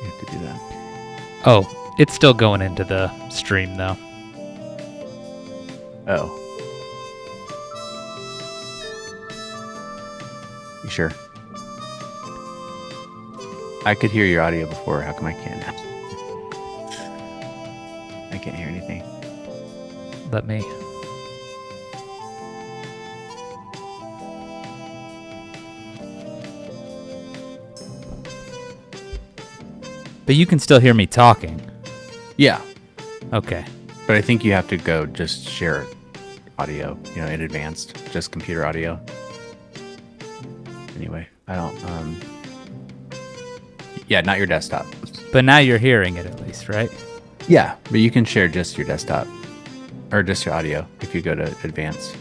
You have to do that. Oh, it's still going into the stream though. Oh. You sure? I could hear your audio before. How come I can't now? I can't hear anything. Let me. But you can still hear me talking. Yeah. Okay. But I think you have to go just share audio, in advanced, just computer audio. Anyway, I don't, yeah, not your desktop. But now you're hearing it at least, right? Yeah, but you can share just your desktop or just your audio if you go to advanced.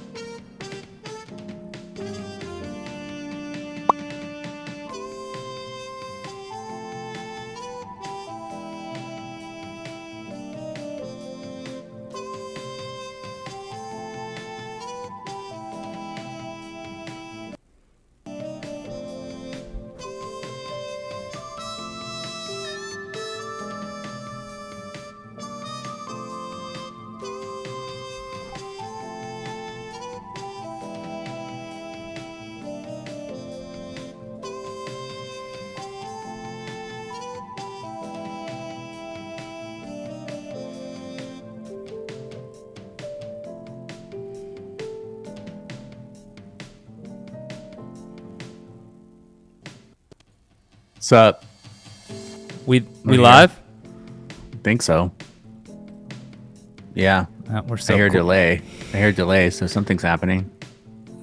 What's up? We live? Think so. Yeah. We're so I hear cool. delay. So something's happening.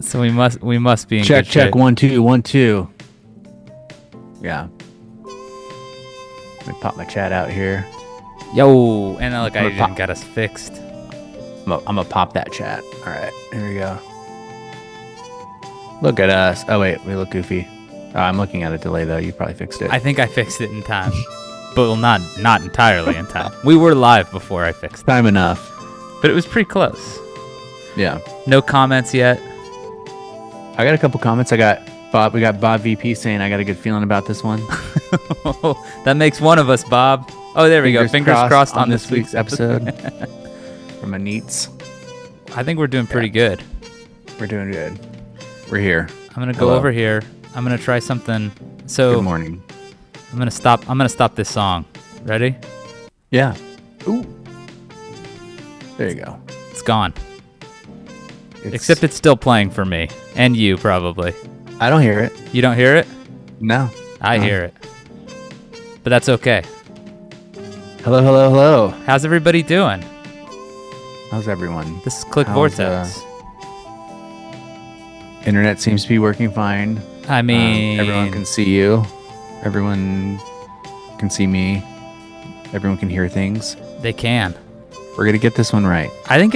So we must be in check good shape. 1 2 1 2. Yeah. Let me pop my chat out here. Yo, and look, I even got us fixed. I'm gonna pop that chat. All right, here we go. Look at us. Oh wait, we look goofy. Oh, I'm looking at a delay though. You probably fixed it. I think I fixed it in time, but not entirely in time. We were live before I fixed it. Time enough. But it was pretty close. Yeah. No comments yet. I got a couple comments. We got Bob VP saying I got a good feeling about this one. That makes one of us, Bob. Oh, there we go. Fingers crossed on this week's episode. From Aneets. I think we're doing pretty good. We're doing good. We're here. I'm gonna go over here. I'm gonna try something. So good morning. I'm gonna stop this song. Ready? Yeah. Ooh. There you go. It's gone. Except it's still playing for me and you probably. I don't hear it. You don't hear it? No. I hear it. But that's okay. Hello, hello, hello. How's everybody doing? How's everyone? This is Vortex. Internet seems to be working fine. I mean, everyone can see you. Everyone can see me. Everyone can hear things. They can. We're gonna get this one right. I think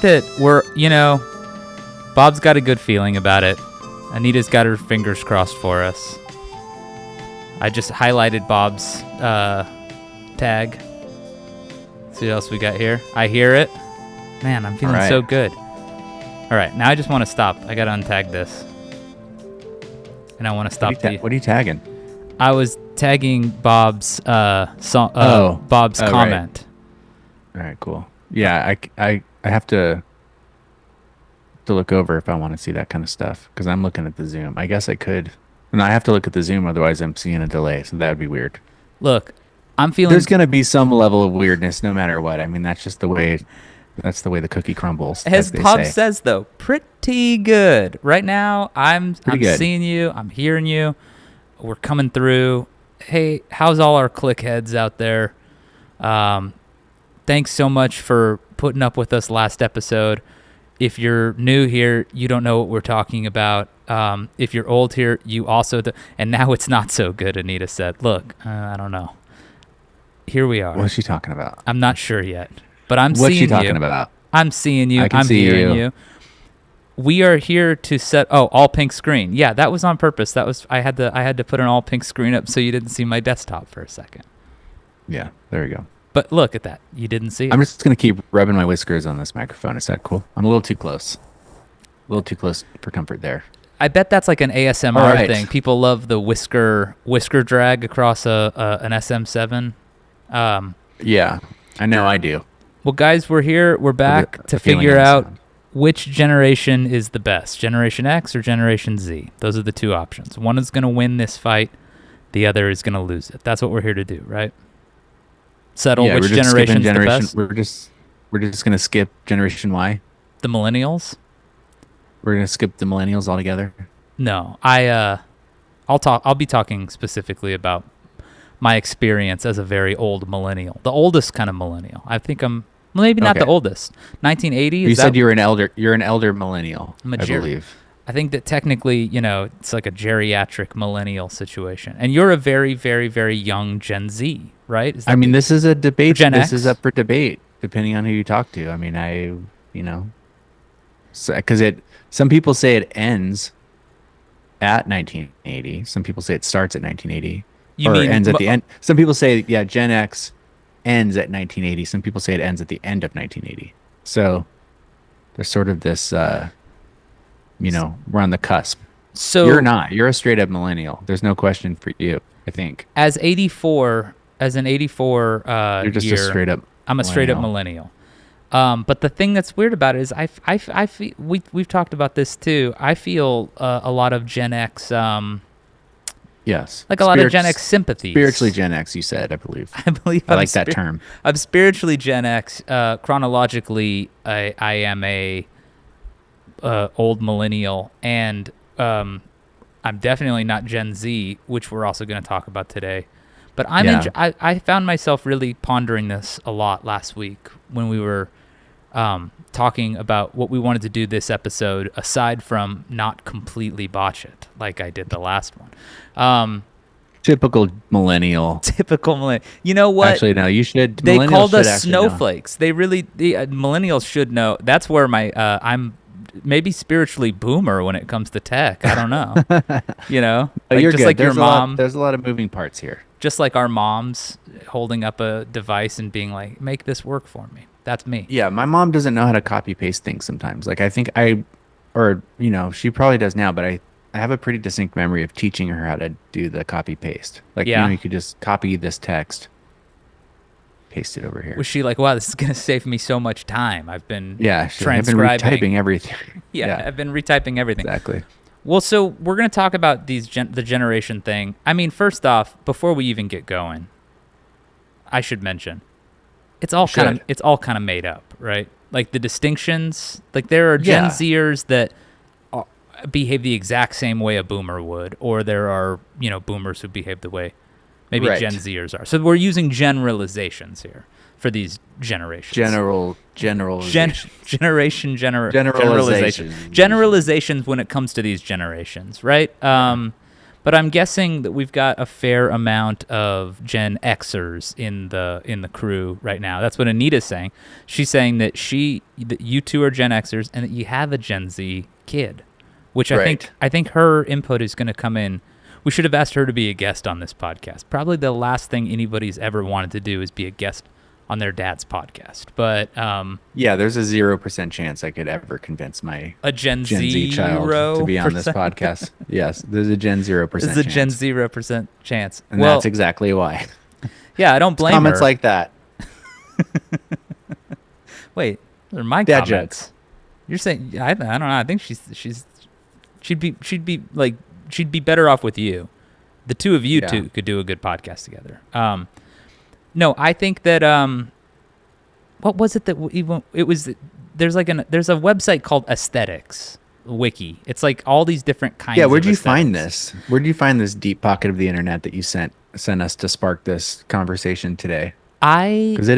that we're, Bob's got a good feeling about it. Anita's got her fingers crossed for us. I just highlighted Bob's tag. See what else we got here. I hear it. Man, I'm feeling so good. All right, now I just want to stop. I got to untag this. And I want to stop what are you tagging? I was tagging Bob's Bob's comment. Right. All right, cool. Yeah, I have to look over if I want to see that kind of stuff because I'm looking at the Zoom. I guess I could. No, I have to look at the Zoom, otherwise I'm seeing a delay, so that would be weird. Look, I'm feeling... There's going to be some level of weirdness no matter what. I mean, that's just the way... That's the way the cookie crumbles. As Bob says, though, pretty good. Right now, I'm seeing you. I'm hearing you. We're coming through. Hey, how's all our clickheads out there? Thanks so much for putting up with us last episode. If you're new here, you don't know what we're talking about. If you're old here, you also... And now it's not so good, Anita said. Look, I don't know. Here we are. What's she talking about? I'm not sure yet. But I'm seeing you. What's she talking about? I'm seeing you. I'm hearing you. We are here to set all pink screen. Yeah, that was on purpose. I had to put an all pink screen up so you didn't see my desktop for a second. Yeah, there you go. But look at that. You didn't see it. I'm just gonna keep rubbing my whiskers on this microphone. Is that cool? I'm a little too close. A little too close for comfort there. I bet that's like an ASMR All right. thing. People love the whisker drag across an SM7. Yeah, I know I do. Well, guys, we're here. We're back to feeling figure on the out sound. which generation is the best, Generation X or Generation Z. Those are the two options. One is going to win this fight. The other is going to lose it. That's what we're here to do, right? Settle Yeah, which we're just generation's skipping the best. We're just gonna skip Generation Y. The millennials? We're gonna skip the millennials altogether. No, I'll be talking specifically about my experience as a very old millennial, the oldest kind of millennial. I think I'm maybe not the Okay. oldest. 1980. You said you're an elder. You're an elder millennial, I'm a I ger- believe. I think that technically, it's like a geriatric millennial situation, and you're a very, very, very young Gen Z, right? Is that I mean, this is a debate. Gen This X? is up for debate, depending on who you talk to. I mean, because some people say it ends at 1980. Some people say it starts at 1980, You or mean ends at the end. Some people say, yeah, Gen X ends at 1980. Some people say it ends at the end of 1980. So there's sort of this, we're on the cusp. so You're not. You're a straight up millennial. There's no question for you, I think. as an 84 You're just year, a straight up I'm a straight up millennial. But the thing that's weird about it is I feel we've talked about this too. I feel a lot of Gen X, Yes. like a lot of Gen X sympathies. Spiritually Gen X, you said, I believe. I believe I like that term. I'm spiritually Gen X. Chronologically, I am a old millennial, and I'm definitely not Gen Z, which we're also going to talk about today. But I found myself really pondering this a lot last week when we were talking about what we wanted to do this episode, aside from not completely botch it like I did the last one. Typical millennial. Typical millennial. You know what? Actually, no, you should. They millennials called should us actually know. snowflakes. They really, the millennials should know. That's where I'm maybe spiritually boomer when it comes to tech. I don't know. Oh, Like, you're just good. like your There's a lot- mom, there's a lot of moving parts here. just like our moms holding up a device and being like, "Make this work for me." That's me. Yeah, my mom doesn't know how to copy paste things sometimes. Like she probably does now, but I have a pretty distinct memory of teaching her how to do the copy paste. Like, Yeah. you could just copy this text, paste it over here. Was she like, "Wow, this is gonna save me so much time"? I've been I've been transcribing. retyping everything. Yeah, I've been retyping everything. Exactly. Well, so we're going to talk about the generation thing. I mean, first off, before we even get going, I should mention it's all kind of made up, right? Like the distinctions, like there are Gen Yeah. Zers that behave the exact same way a boomer would, or there are, boomers who behave the way maybe Right. Gen Zers are. So we're using generalizations here for these generations. Generalization. Generalizations when it comes to these generations, right? But I'm guessing that we've got a fair amount of Gen Xers in the crew right now. That's what Anita's saying. She's saying that you two are Gen Xers and that you have a Gen Z kid, which Right. I think her input is going to come in. We should have asked her to be a guest on this podcast. Probably the last thing anybody's ever wanted to do is be a guest on their dad's podcast. But Yeah, there's a 0% chance I could ever convince my a Gen Z child to be on this podcast. Yes, there's a Gen 0% This is a chance. Gen 0% chance. And well, that's exactly why. yeah, I don't blame Comments her. like that. Wait, those are my Dad comments. jokes. You're saying I don't know. I think she'd be better off with you. The two of you Yeah. two could do a good podcast together. No, I think that what was it that it was? There's a website called Aesthetics Wiki. It's like all these different kinds. Yeah, of where'd you find aesthetics. this? Where'd you find this deep pocket of the internet that you sent us to spark this conversation today? Because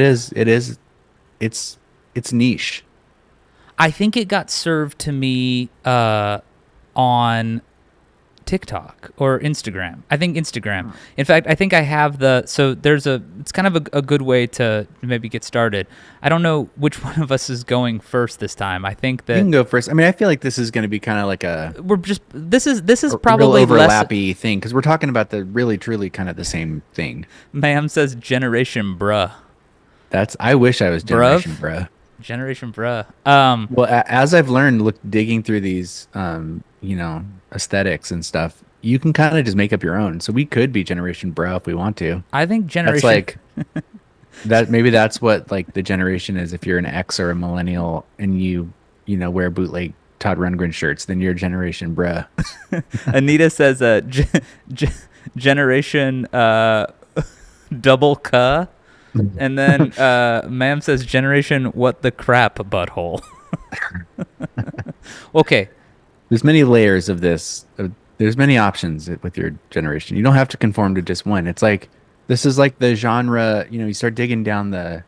it's niche. I think it got served to me on TikTok or Instagram. I think Instagram. In fact, I think I have it's kind of a good way to maybe get started. I don't know which one of us is going first this time. I think You that can go first. I mean, I feel like this is going to be kind of like this is probably real less. overlappy thing because we're talking about the really truly kind of the same thing. Ma'am says generation bruh. I wish I was Generation Bruh. Generation bruh. Well, as I've learned, digging through these you know, aesthetics and stuff, you can kind of just make up your own. So we could be Generation Bro if we want to. I think That's generation. like that. Maybe that's what like the generation is. If you're an X or a millennial and you know, wear bootleg Todd Rundgren shirts, then you're Generation Bruh. Anita says, g- generation double K. And then ma'am says generation what the crap butthole. Okay. There's many layers of this. There's many options with your generation. You don't have to conform to just one. It's like this is like the genre. You know, you start jumping down the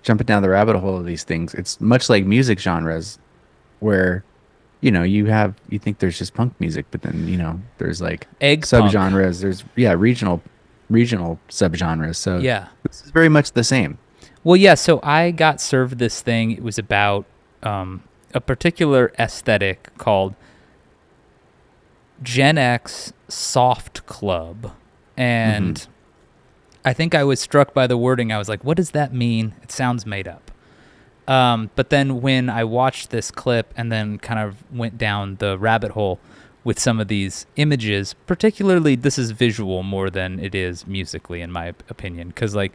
rabbit hole of these things. It's much like music genres, where you know you think there's just punk music, but then you know there's like Egg punk. subgenres. There's regional subgenres. So Yeah. this is very much the same. Well, yeah, so I got served this thing. It was about a particular aesthetic called Gen X Soft Club. And I think I was struck by the wording. I was like, what does that mean? It sounds made up. But then when I watched this clip and then kind of went down the rabbit hole with some of these images, particularly this is visual more than it is musically, in my opinion. Because, like,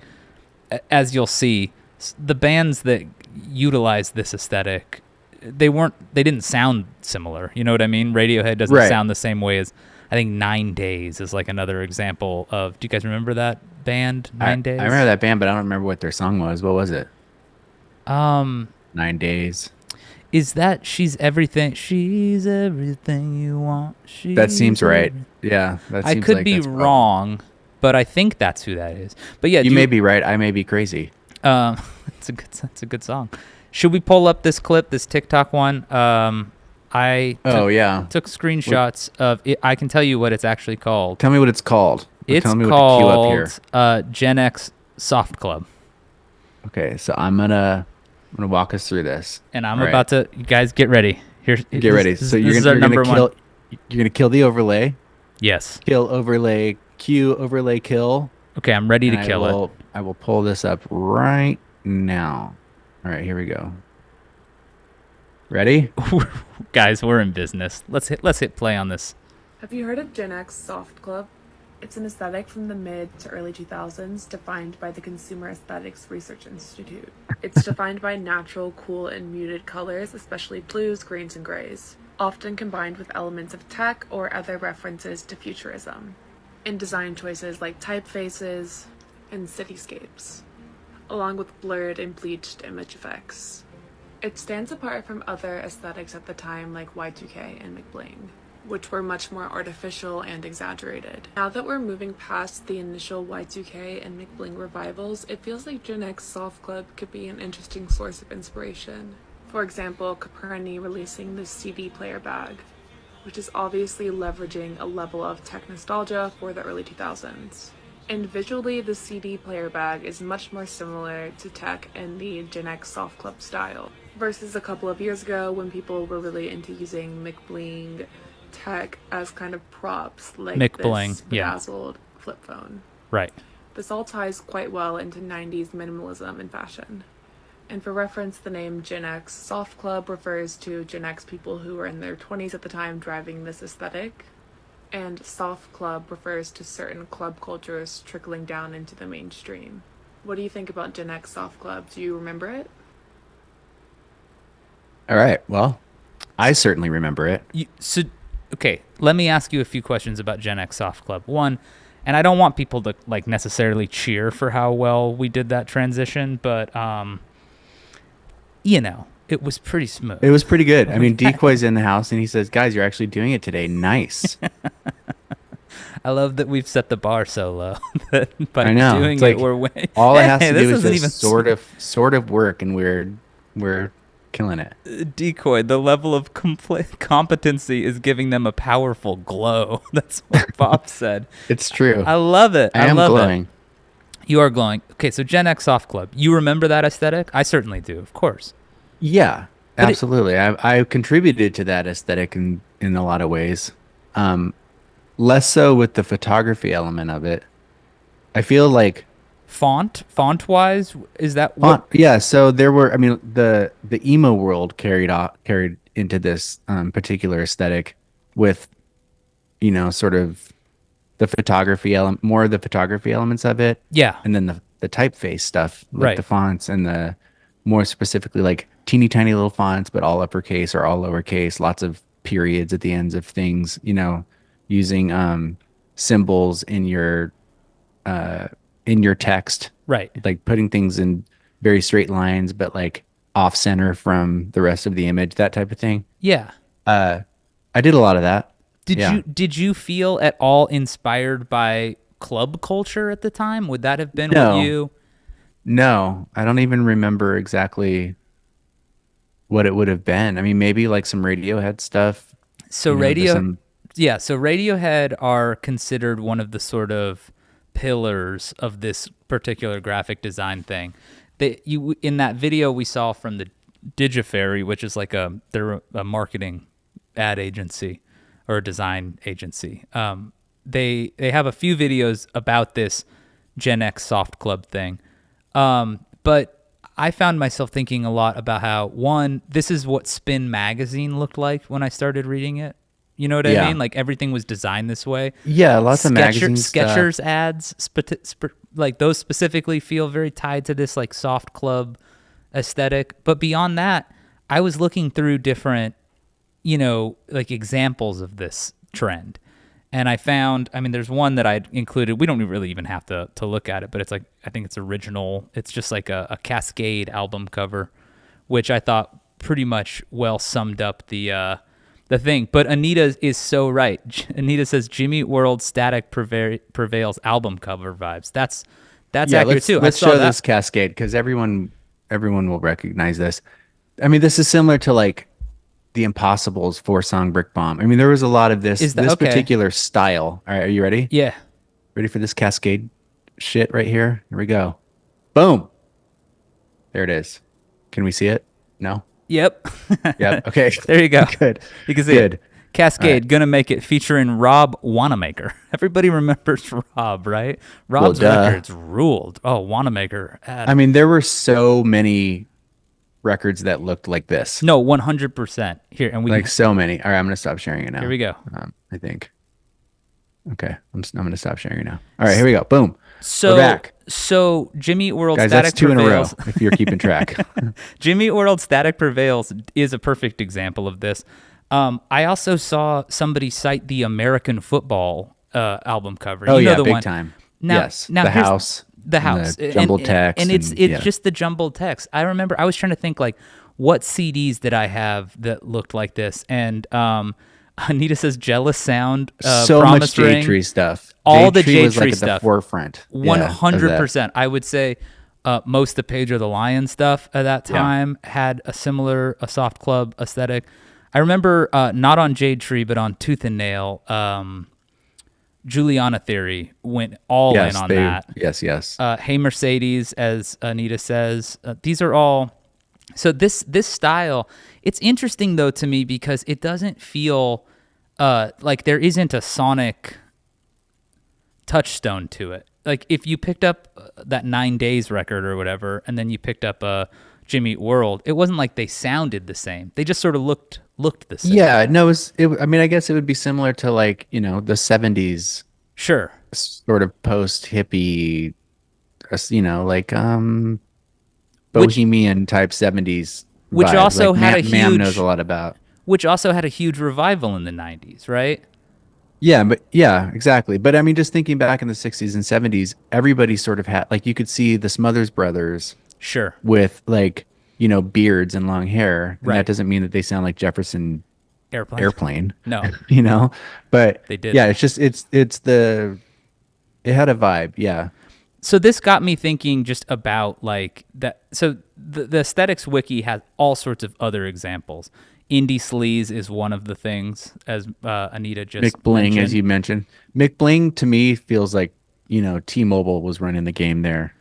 as you'll see, the bands that utilize this aesthetic, they didn't sound similar. You know what I mean? Radiohead doesn't Right. sound the same way as, I think 9 Days is like another example of, do you guys remember that band, 9 Days? I remember that band, but I don't remember what their song was. What was it? Um, 9 Days. is that She's Everything You Want? That seems right. Everything. Yeah, that I seems could like be that's probably. wrong, but I think that's who that is. But yeah, You do may be right. I may be crazy. it's a good song. Should we pull up this clip, this TikTok one? I Oh yeah. took screenshots of it. I can tell you what it's actually called. Tell me what it's called. Or It's tell me what to queue up here. called Gen X Soft Club, Okay, so I'm gonna walk us through this. and I'm All right. about to. You guys, get ready. Here, Get ready. So this is our you're gonna number kill one. you're gonna kill the overlay. Yes. Kill overlay. Queue overlay kill. Okay, I'm ready to And kill it. I will pull this up right now. All right, here we go. Ready? Guys, we're in business. Let's hit play on this. Have you heard of Gen X Soft Club? It's an aesthetic from the mid to early 2000s defined by the Consumer Aesthetics Research Institute. It's defined by natural, cool, and muted colors, especially blues, greens, and grays, often combined with elements of tech or other references to futurism, in design choices like typefaces and cityscapes, along with blurred and bleached image effects. It stands apart from other aesthetics at the time like Y2k and McBling, which were much more artificial and exaggerated. Now that we're moving past the initial Y2k and McBling revivals, it feels like Gen X Soft Club could be an interesting source of inspiration. For example, Caperni releasing the CD player bag, which is obviously leveraging a level of tech nostalgia for the early 2000s. And visually, the CD player bag is much more similar to tech in the Gen X Soft Club style, versus a couple of years ago when people were really into using McBling tech as kind of props, like McBling, this yeah. bedazzled flip phone. Right. This all ties quite well into 90s minimalism and fashion. And for reference, the name Gen X Soft Club refers to Gen X people who were in their 20s at the time driving this aesthetic. And Soft Club refers to certain club cultures trickling down into the mainstream. What do you think about Gen X Soft Club? Do you remember it? All right. Well, I certainly remember it. Okay, let me ask you a few questions about Gen X Soft Club. One, and I don't want people to like necessarily cheer for how well we did that transition, but you know, it was pretty smooth. It was pretty good. I mean, Decoy's in the house and he says, "Guys, you're actually doing it today. Nice." I love that we've set the bar so low that by I know. doing It's it like, we're way. All it has Hey, to this do is isn't just even sort of work, and we're killing it. Decoy. The level of competency is giving them a powerful glow. That's what Bob said. It's true. I love it. I am love glowing. it. You are glowing. Okay, so Gen X Soft Club. You remember that aesthetic? I certainly do, of course. Yeah, But absolutely. I contributed to that aesthetic in a lot of ways. Less so with the photography element of it. I feel like Font wise, is that font, what? yeah. So there were, I mean, the emo world carried into this particular aesthetic, with, sort of the photography element, more of the photography elements of it, Yeah. and then the typeface stuff, like Right. the fonts and the more specifically like teeny tiny little fonts, but all uppercase or all lowercase, lots of periods at the ends of things, using symbols in your text, Right. like putting things in very straight lines, but like off center from the rest of the image, that type of thing. Yeah. Uh, I did a lot of that. Did Yeah. you feel at all inspired by club culture at the time? Would that have been what No, you? no, I don't even remember exactly what it would have been. I mean, maybe like some Radiohead stuff, So just radio, some, yeah. So Radiohead are considered one of the sort of pillars of this particular graphic design thing. They you in that video we saw from the Digifairy, which is like they're a marketing ad agency or a design agency. They have a few videos about this Gen X soft club thing. But I found myself thinking a lot about how, one, this is what Spin magazine looked like when I started reading it. You know what I yeah, mean? Like everything was designed this way. yeah, lots of magazine stuff. Skechers ads, like those specifically feel very tied to this like soft club aesthetic. But beyond that, I was looking through different, like examples of this trend. And I found, I mean, there's one that I included. We don't really even have to look at it, but it's like, I think it's original. It's just like a Cascade album cover, which I thought pretty much well summed up the thing. But Anita is so right. Anita says Jimmy Eat World static prevails album cover vibes. That's Yeah, accurate too. let's I saw show that. this cascade because everyone will recognize this. I mean, this is similar to like the Impossible's four song Brick Bomb. I mean, there was a lot of Is that this okay? particular style. All right, are you ready? Yeah. Ready for this cascade shit right here? Here we go. Boom. There it is. Can we see it? No? Yep. Yep. Okay. There you go. Good. You can see Good. it. All right. Cascade, gonna make it featuring Rob Wanamaker. Everybody remembers Rob, right? Well, Rob's duh. records ruled. Oh, Wanamaker. I mean, there were so many records that looked like this. No, 100%. Here, and we Like can, so many. All right, I'm gonna stop sharing it now. here we go. I think. Okay, I'm gonna stop sharing it now. All right, here we go. Boom. So, We're back, so Jimmy Eat World guys. Static That's two in a row. Prevails. If you're keeping track. Jimmy Eat World Static Prevails is a perfect example of this. I also saw somebody cite the American football album cover. Oh You know yeah, the big one. time. Now, Yes, now the here's house. the and house, the jumbled text, and it's yeah. just the jumbled text. I remember I was trying to think like what CDs did I have that looked like this, and Anita says Jealous Sound, so much Promise Jade Ring, Tree stuff. all the Tree Jade was like Tree at the stuff. forefront. One Yeah, of hundred that. percent. I would say most of the Page of the Lion stuff at that Yeah. time had a soft club aesthetic. I remember not on Jade Tree, but on Tooth and Nail. Juliana Theory went all Yes, in on they. that. Yes, yes. Hey Mercedes, as Anita says, these are all. So this style, it's interesting though to me because it doesn't feel like there isn't a sonic touchstone to it. Like if you picked up that 9 Days record or whatever, and then you picked up a Jimmy Eat World, it wasn't like they sounded the same. They just sort of looked the same. Yeah, no, I mean, I guess it would be similar to like, the 70s Sure. sort of post hippie, like Which bohemian type 70s which vibes, also like had a Ma'am knows huge a lot about. which also had a huge revival in the 90s, right? Yeah, but yeah, exactly. But I mean, just thinking back in the 60s and 70s, everybody sort of had, like, you could see the Smothers Brothers Sure. with like, beards and long hair. And Right. that doesn't mean that they sound like Jefferson Airplane, No, but they did. yeah, it's just, it had a vibe. Yeah. So this got me thinking just about like that. So the aesthetics wiki has all sorts of other examples. Indiesleaze is one of the things, as Anita just McBling, mentioned. as you mentioned. McBling to me feels like, T-Mobile was running the game there.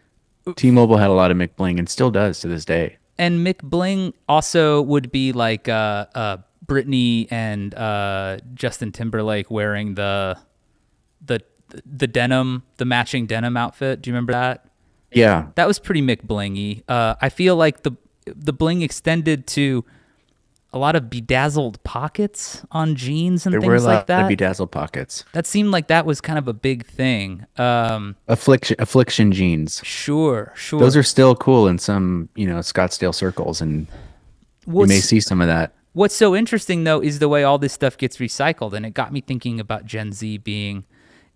T-Mobile had a lot of McBling and still does to this day. And McBling also would be like Britney and Justin Timberlake wearing the denim, the matching denim outfit. Do you remember that? Yeah. That was pretty McBlingy. I feel like the bling extended to a lot of bedazzled pockets on jeans and There were a things like lot of that. bedazzled pockets. That seemed like that was kind of a big thing. Affliction jeans. Sure, sure. Those are still cool in some, Scottsdale circles, and you may What's see some of that. What's so interesting though is the way all this stuff gets recycled, and it got me thinking about Gen Z being,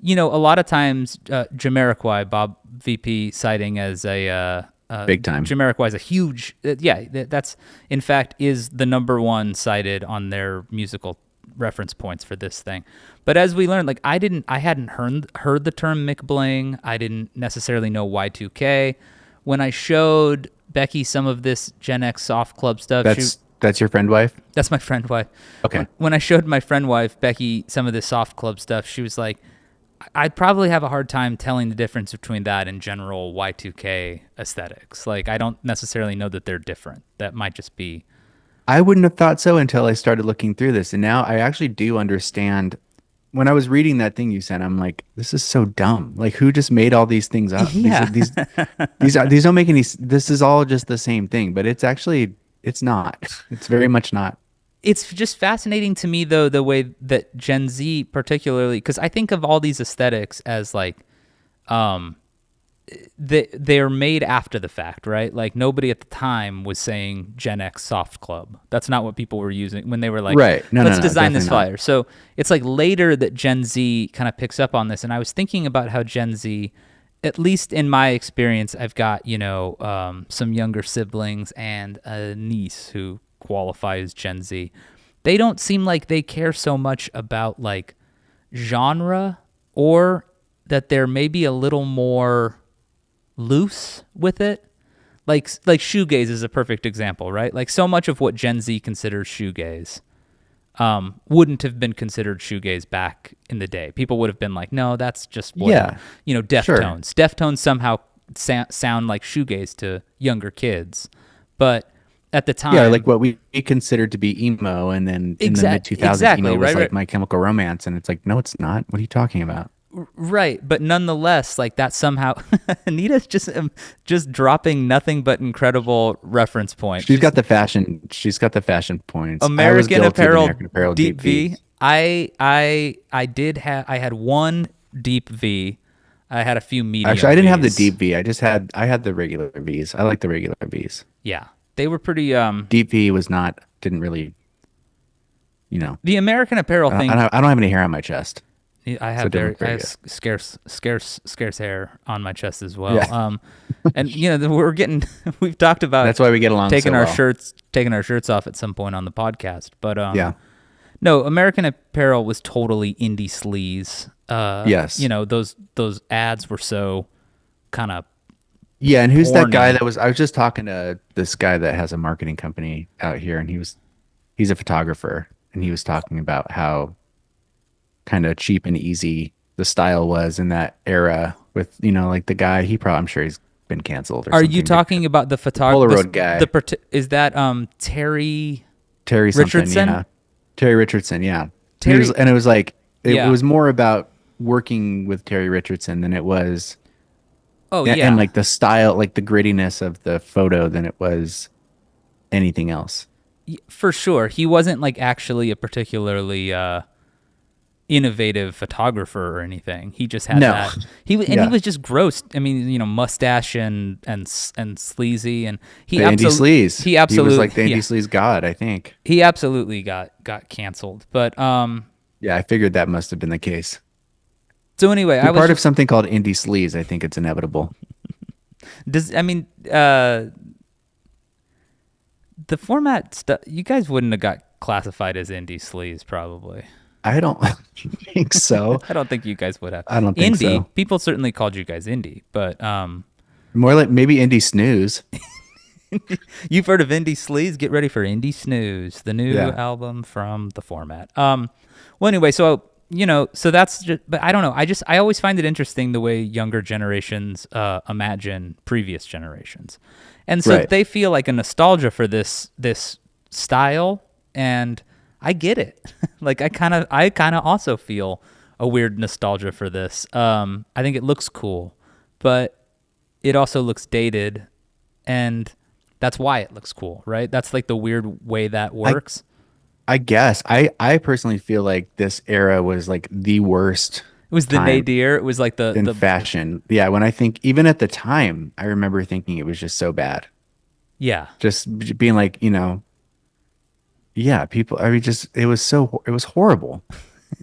a lot of times Jamiroquai, Bob VP citing as a Big time. Jamiroquai is a huge, that's in fact is the number one cited on their musical reference points for this thing. But as we learned, like I hadn't heard the term McBling. I didn't necessarily know Y2k. When I showed Becky some of this Gen X soft club stuff, That's your friend wife? that's my friend wife. Okay. When I showed my friend wife Becky some of this soft club stuff, she was like, I'd probably have a hard time telling the difference between that and general Y2K aesthetics. Like, I don't necessarily know that they're different. That might just be. I wouldn't have thought so until I started looking through this. And now I actually do understand. When I was reading that thing you sent, I'm like, this is so dumb. Like, who just made all these things up? Yeah. These don't make any. This is all just the same thing, but it's not. It's very much not. It's just fascinating to me, though, the way that Gen Z particularly, because I think of all these aesthetics as like, they're made after the fact, right? Like nobody at the time was saying Gen X soft club. That's not what people were using when they were like, right. Let's design this definitely not. flyer. So it's like later that Gen Z kind of picks up on this. And I was thinking about how Gen Z, at least in my experience, I've got, some younger siblings and a niece who qualify as Gen Z. They don't seem like they care so much about like genre, or that they're maybe a little more loose with it. Like shoegaze is a perfect example, right? Like so much of what Gen Z considers shoegaze wouldn't have been considered shoegaze back in the day. People would have been like, no, that's just what, Deftones. Sure. Deftones somehow sound like shoegaze to younger kids. But at the time... Yeah, like what we considered to be emo, and then in the mid-2000s, emo was like My Chemical Romance, and it's like, no, it's not. What are you talking about? Right, but nonetheless, like that somehow, Anita's just dropping nothing but incredible referone points. She's got the fashion points. American Apparel deep V. Vs. I had one deep V. I had a few medium. Actually, I didn't have the Vs. deep V. I had the regular Vs. I like the regular Vs. Yeah, they were pretty. Deep V didn't really, The American Apparel thing. I don't have any hair on my chest. I have scarce hair on my chest as well. Yeah. And we've talked about that's why we get along taking so our well. shirts off at some point on the podcast. But yeah. No, American Apparel was totally Indiesleaze. Yes. Those ads were so kind of. Yeah, and who's that guy porny. I was just talking to this guy that has a marketing company out here, and he's a photographer, and he was talking about how kind of cheap and easy the style was in that era with, like the guy, I'm sure he's been canceled or Are something. you talking about the photographer? Polaroid guy. Is that Terry something, Richardson? yeah. Terry Richardson, yeah. Terry- It was like, Yeah. it was more about working with Terry Richardson than it was, Oh, yeah. and like the style, like the grittiness of the photo than it was anything else. For sure. He wasn't like actually a particularly innovative photographer or anything. He just had that. He was just gross. I mean, mustache and sleazy, and he Indiesleaze. He absolutely was like the Indiesleaze god, I think. He absolutely got canceled. But yeah, I figured that must have been the case. So anyway, I was part of something called Indiesleaze. I think it's inevitable. the format stuff, you guys wouldn't have got classified as Indiesleaze probably. I don't think so. I don't think you guys would have. I don't think indie, so. People certainly called you guys indie, but more like maybe Indie Snooze. You've heard of Indiesleaze? Get ready for Indie Snooze, the new Yeah. album from the format. Well, anyway, so so that's just, but I don't know. I always find it interesting the way younger generations imagine previous generations, and so Right. they feel like a nostalgia for this style, and I get it. Like I kind of also feel a weird nostalgia for this. I think it looks cool, but it also looks dated, and that's why it looks cool, right? That's like the weird way that works. I guess I personally feel like this era was like the worst It was the time nadir. It was like in the fashion. Yeah, when I think even at the time, I remember thinking it was just so bad. yeah. Just being like, yeah, people. I mean, just it was horrible.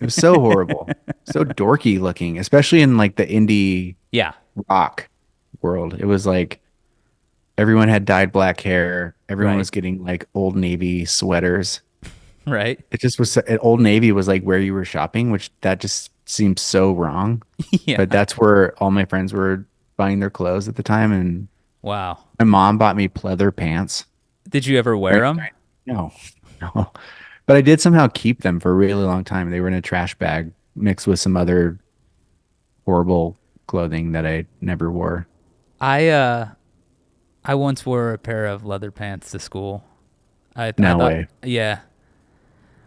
It was so horrible, so dorky looking, especially in like the indie Yeah. rock world. It was like everyone had dyed black hair. Everyone Right. was getting like Old Navy sweaters. Right. It just was Old Navy was like where you were shopping, which that just seems so wrong. Yeah. But that's where all my friends were buying their clothes at the time, and Wow. my mom bought me pleather pants. Did you ever wear Right? them? Right. No, no. But I did somehow keep them for a really long time. They were in a trash bag mixed with some other horrible clothing that I never wore. I I once wore a pair of leather pants to school. I No thought, way. yeah,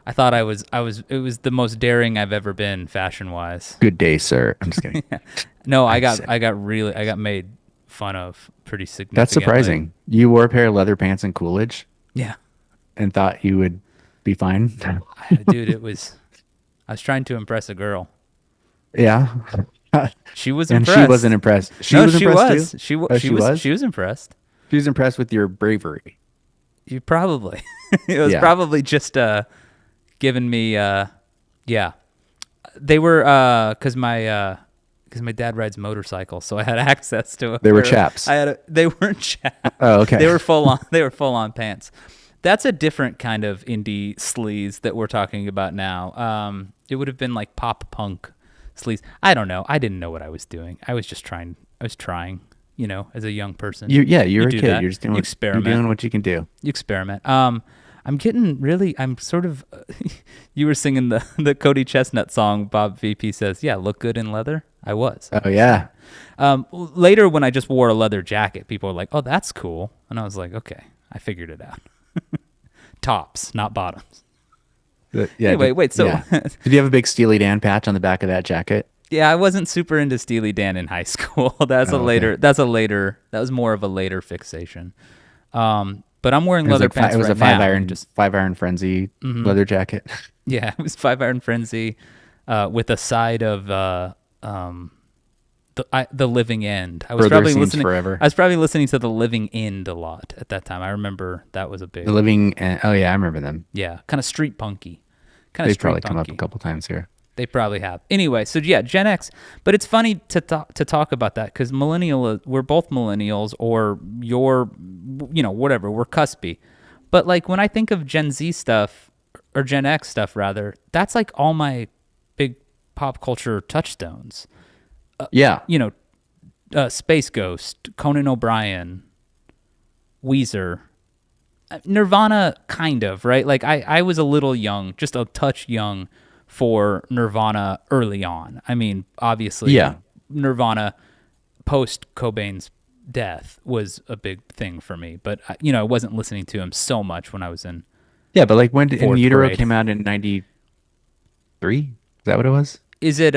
I thought I was it was the most daring I've ever been fashion wise. Good day, sir. I'm just kidding. No, I'm sick. I got made fun of pretty That's significantly. surprising. You wore a pair of leather pants in Coolidge Yeah, and thought you would be fine. dude, I was trying to impress a girl. Yeah. She was And she wasn't impressed. impressed. She No, was she impressed too. was. She wa- Oh, she was? she was impressed. She was impressed with your bravery. You probably. It was Yeah. probably just giving me yeah. They were cuz my dad rides motorcycles, so I had access to a They were pair of, chaps. they weren't chaps. Oh, okay. They were full on pants. That's a different kind of indie sleaze that we're talking about now. It would have been like pop punk sleaze. I don't know. I didn't know what I was doing. I was just trying. I was trying, as a young person. You're You a do kid. that. You're just You you're experiment. doing what you can do. You experiment. I'm sort of, you were singing the Cody Chestnut song. Bob VP says, yeah, look good in leather. I was. Oh yeah. Later when I just wore a leather jacket, people were like, oh, that's cool. And I was like, okay, I figured it out. Tops, not bottoms. Yeah. Anyway, wait, so yeah. Did you have a big Steely Dan patch on the back of that jacket? yeah, I wasn't super into Steely Dan in high school. That's Oh, okay. that was more of a later fixation. But I'm wearing leather pants It was right a five now. iron Just five iron frenzy leather jacket. yeah, it was Five Iron Frenzy, with a side of the Living End. Further seems forever. I was probably listening to the Living End a lot at that time. I remember that was a The big, living. Oh yeah, I remember them. yeah, kind of street punky, kind of They've street probably come up a punky. couple times here. They probably have. Anyway, so yeah, Gen X. But it's funny to talk about that because we're both millennials, or whatever. We're cuspy. But like when I think of Gen Z stuff, or Gen X stuff rather, that's like all my big pop culture touchstones. Yeah. Space Ghost, Conan O'Brien, Weezer, Nirvana, kind of, right? Like I was a little young, just a touch young for Nirvana early on. I mean, obviously, Yeah. Nirvana post Cobain's death was a big thing for me, but I wasn't listening to him so much when I was in Yeah, but like when In fourth Utero grade. came out in '93. Is that what it was? Is it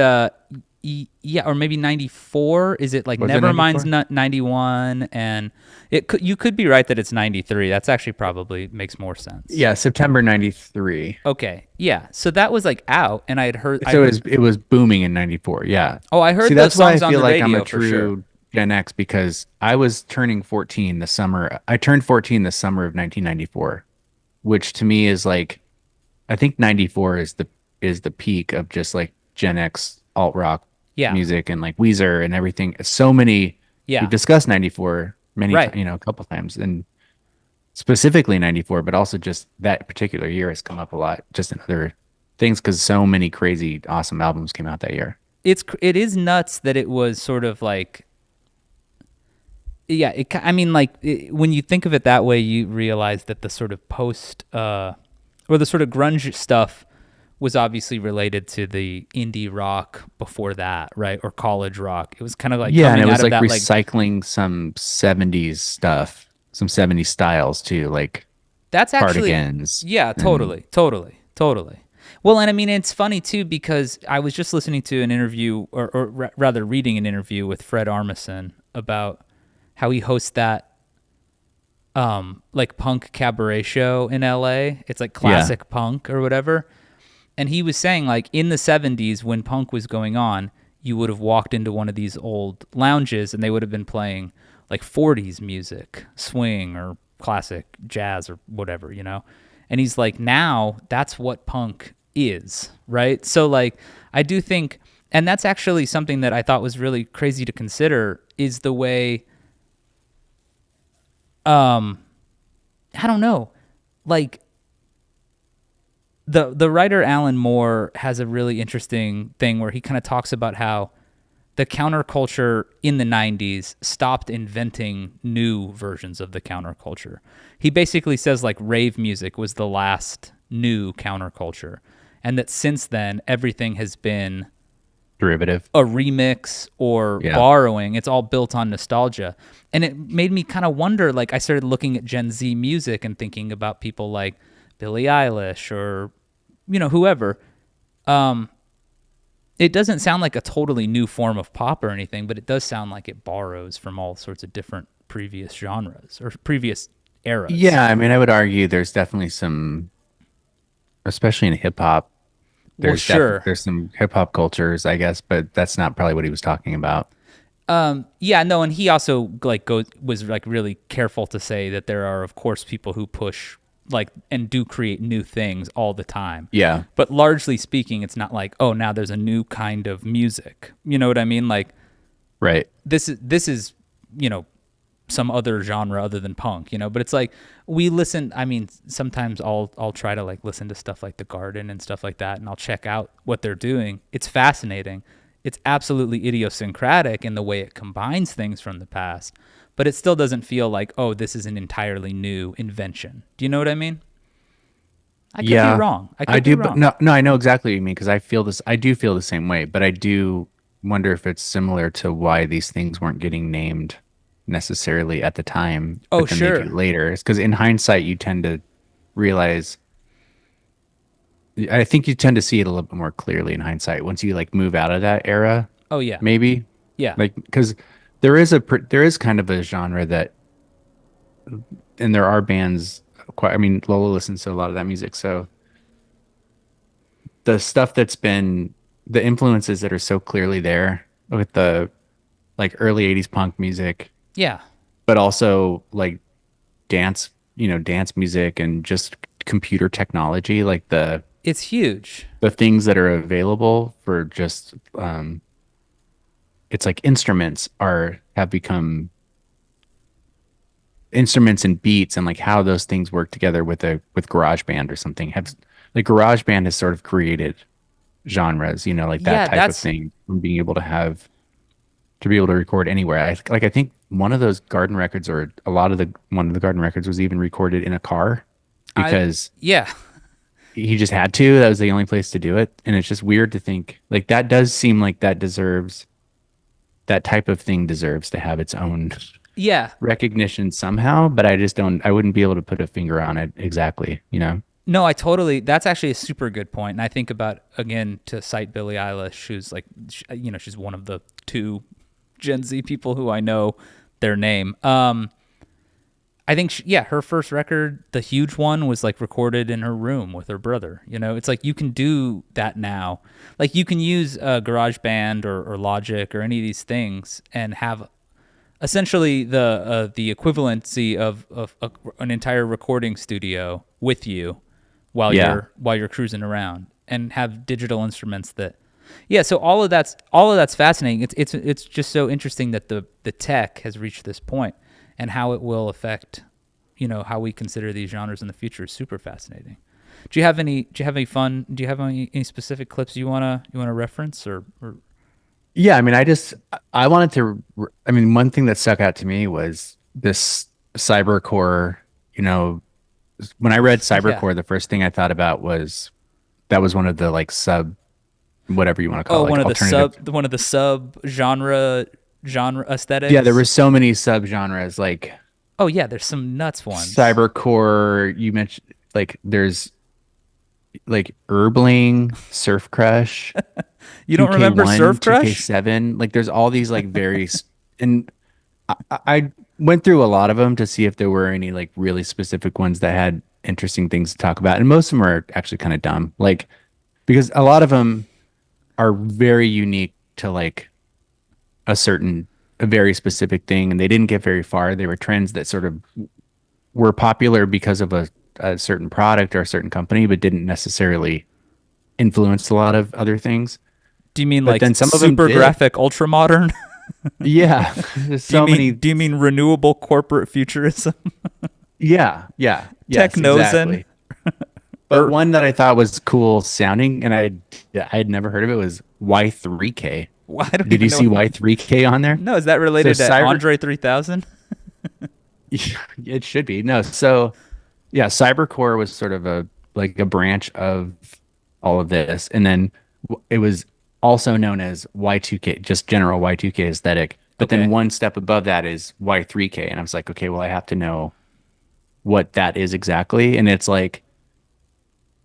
yeah, or maybe 94? Is it like Was it Nevermind's 94? 91, and you could be right that it's 93. That's actually probably makes more sense. Yeah, September '93. Okay. Yeah. So that was like out, and I had heard So it was booming in '94. Yeah. Oh, I heard See, those that's why I songs on feel the like I'm radio a for sure. true Gen X because I was turning 14 the summer. I turned 14 the summer of 1994, which to me is like, I think '94 is the peak of just like Gen X alt rock Yeah. music and like Weezer and everything. So many. Yeah. We've discussed '94 many Right. a couple times, and specifically '94, but also just that particular year has come up a lot just in other things because so many crazy, awesome albums came out that year. It is nuts that it was sort of like, yeah. I mean, like when you think of it that way, you realize that the sort of post or the sort of grunge stuff was obviously related to the indie rock before that, right? Or college rock. It was kind of like Yeah, and coming it was out of like that, recycling some '70s stuff, some '70s styles too, like that's actually, cardigans. yeah, totally. Well, and I mean, it's funny too because I was just listening to an interview, or rather reading an interview with Fred Armisen about how he hosts that like punk cabaret show in LA. It's like Yeah. classic punk or whatever. And he was saying like in the 70s when punk was going on, you would have walked into one of these old lounges and they would have been playing like 40s music, swing or classic jazz or whatever, you know. And he's like, now that's what punk is, right? So like I do think, and that's actually something that I thought was really crazy to consider, is the way I don't know, like the writer Alan Moore has a really interesting thing where he kind of talks about how the counterculture in the 90s stopped inventing new versions of the counterculture. He basically says like rave music was the last new counterculture, and that since then everything has been Derivative. a remix or Yeah. borrowing. It's all built on nostalgia. And it made me kind of wonder, like I started looking at Gen Z music and thinking about people like Billie Eilish or, you know, whoever. It doesn't sound like a totally new form of pop or anything, but it does sound like it borrows from all sorts of different previous genres or previous eras. Yeah, I mean, I would argue there's definitely some, especially in hip hop, Well, sure. there's some hip hop cultures, I guess, but that's not probably what he was talking about. Yeah, no, and he also like was like really careful to say that there are of course people who push like and do create new things all the time. Yeah, But largely speaking, it's not like, oh, now there's a new kind of music. You know what I mean? Like right. this is, you know, some other genre other than punk, you know, but it's like we listen, I mean, sometimes I'll try to like listen to stuff like The Garden and stuff like that and I'll check out what they're doing. It's fascinating. It's absolutely idiosyncratic in the way it combines things from the past, but it still doesn't feel like, oh, this is an entirely new invention. Do you know what I mean? I could be Yeah, wrong. I I could be do, but wrong. no, I know exactly what you mean because I feel this. I do feel the same way, but I do wonder if it's similar to why these things weren't getting named necessarily at the time, Oh, but then they do sure. later. It's because in hindsight, you tend to realize. I think you tend to see it a little bit more clearly in hindsight once you like move out of that era, Oh, yeah. maybe Yeah. like because there is kind of a genre that, and there are bands. Quite, I mean, Lola listens to a lot of that music, so the stuff that's been the influences that are so clearly there with the like early 80s punk music, Yeah. but also like dance, dance music and just computer technology, like It's huge. the things that are available for just it's like instruments are have become instruments and beats and like how those things work together with GarageBand or something have like GarageBand has sort of created genres, like that Yeah, type of that's thing from being able to have to be able to record anywhere. I think one of those garden records or a lot of the one of the garden records was even recorded in a car I because yeah. he just had to. That was the only place to do it. And it's just weird to think like that does seem like that type of thing deserves to have its own Yeah. recognition somehow, but I just don't I wouldn't be able to put a finger on it exactly. No, I totally. That's actually a super good point. And I think about again to cite Billie Eilish, who's like, she's one of the two Gen Z people who I know their name. I think yeah, her first record, the huge one, was like recorded in her room with her brother. It's like you can do that now. Like you can use GarageBand or Logic or any of these things and have essentially the equivalency of an entire recording studio with you while Yeah. you're cruising around and have digital instruments that yeah, so all of that's fascinating. It's just so interesting that the tech has reached this point and how it will affect how we consider these genres in the future is super fascinating. Do you have any specific clips you wanna reference or Yeah, I mean, I wanted to. I mean, one thing that stuck out to me was this cybercore. You know, when I read yeah. cybercore, the first thing I thought about was that was one of the like sub, whatever you want to call Oh, it, like alternative. one of the sub genre Yeah, there were aesthetics. so many subgenres like Oh yeah, there's some nuts ones. cybercore. You mentioned like there's like Erbling, Surf Crush, You don't remember 2K1, Surf Crush? 2K7. Like there's all these like and I went through a lot of them to see if there were any like really specific ones that had interesting things to talk about, and most of them are actually kind of dumb. Like because a lot of them are very unique to like a very specific thing, and they didn't get very far. They were trends that sort of were popular because of a certain product or a certain company, but didn't necessarily influence a lot of other things. Do you mean But like then some of them super did. graphic, ultra modern? Yeah, there's Do you so mean many. do you mean renewable corporate futurism? Yeah, yeah, yes, Technozen? exactly. But Or one that I thought was cool sounding, and I had never heard of it, was Y3K. well, I don't Did you even know see what. Y3K on there? No, is that So related to cyber, Andre 3000? it should be. No, so yeah, cybercore was sort of a like a branch of all of this, and then it was also known as Y2K, just general Y2K aesthetic. But then Okay. one step above that is Y3K, and I was like, okay, well, I have to know what that is exactly, and it's like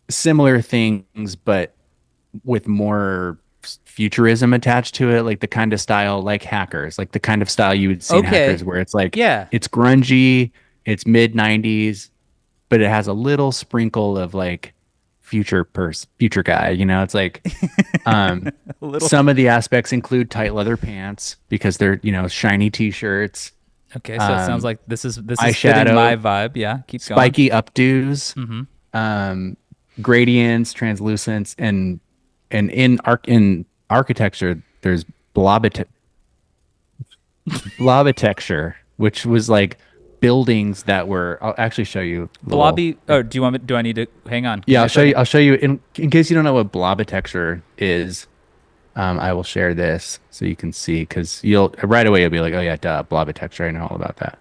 similar things, but with more futurism attached to it, like the kind of style like Hackers, like the kind of style you would see in Okay. Hackers, where it's like Yeah. it's grungy, it's mid '90s, but it has a little sprinkle of like future guy. It's like um, A little. some of the aspects include tight leather pants because they're shiny t-shirts, Okay, so it sounds um, like this is fitting my eyeshadow, vibe. Yeah, keep going. spiky updos, Mm-hmm. um, gradients, translucents, and in architecture, there's blobit blobitecture, which was like buildings that were. I'll actually show you a little. Blobby. Oh, do you want me? Do I need to hang on? Give Yeah, me I'll a show you. second. I'll show you in case you don't know what blobitecture is. I will share this so you can see because you'll right away you'll be like, oh yeah, duh, blobitecture. I know all about that.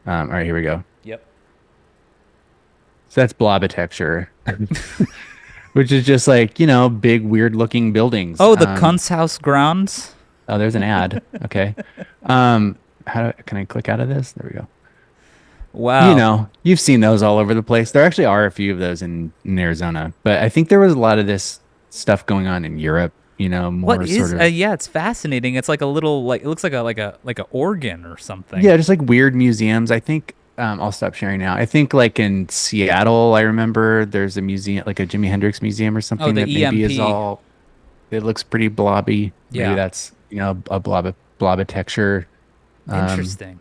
All right, here we go. Yep. So that's blobitecture, which is just like big weird looking buildings. Oh, the Kunsthaus grounds. Oh, there's an ad. Okay. Can I click out of this? There we go. Wow. You've seen those all over the place. There actually are a few of those in Arizona, but I think there was a lot of this stuff going on in Europe, What more sort is? of, Yeah, it's fascinating. It's like a little like it looks like a organ or something. yeah, just like weird museums. I think, I'll stop sharing now. I think like in Seattle, I remember there's a museum, like a Jimi Hendrix museum or Oh, something the that maybe is EMP. all, it looks pretty blobby. Maybe Yeah. that's, a blobitecture, um, Interesting.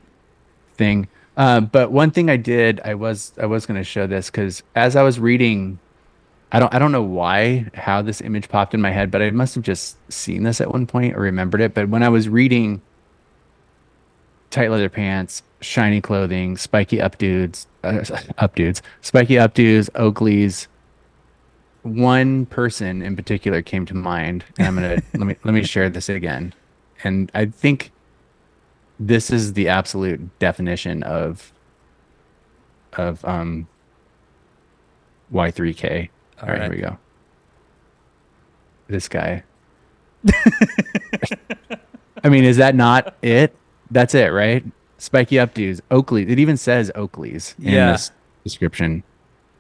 thing. But one thing I was going to show this because as I was reading, I don't know how this image popped in my head, but I must have just seen this at one point or remembered it. But when I was reading tight leather pants, shiny clothing, spiky spiky updos, Oakleys, one person in particular came to mind, and I'm gonna let me share this again. And I think this is the absolute definition of Y3K. All All right, here right. we go. This guy. I mean, is that not it? That's it, right? Spiky updos, Oakley. It even says Oakleys in Yeah. this description.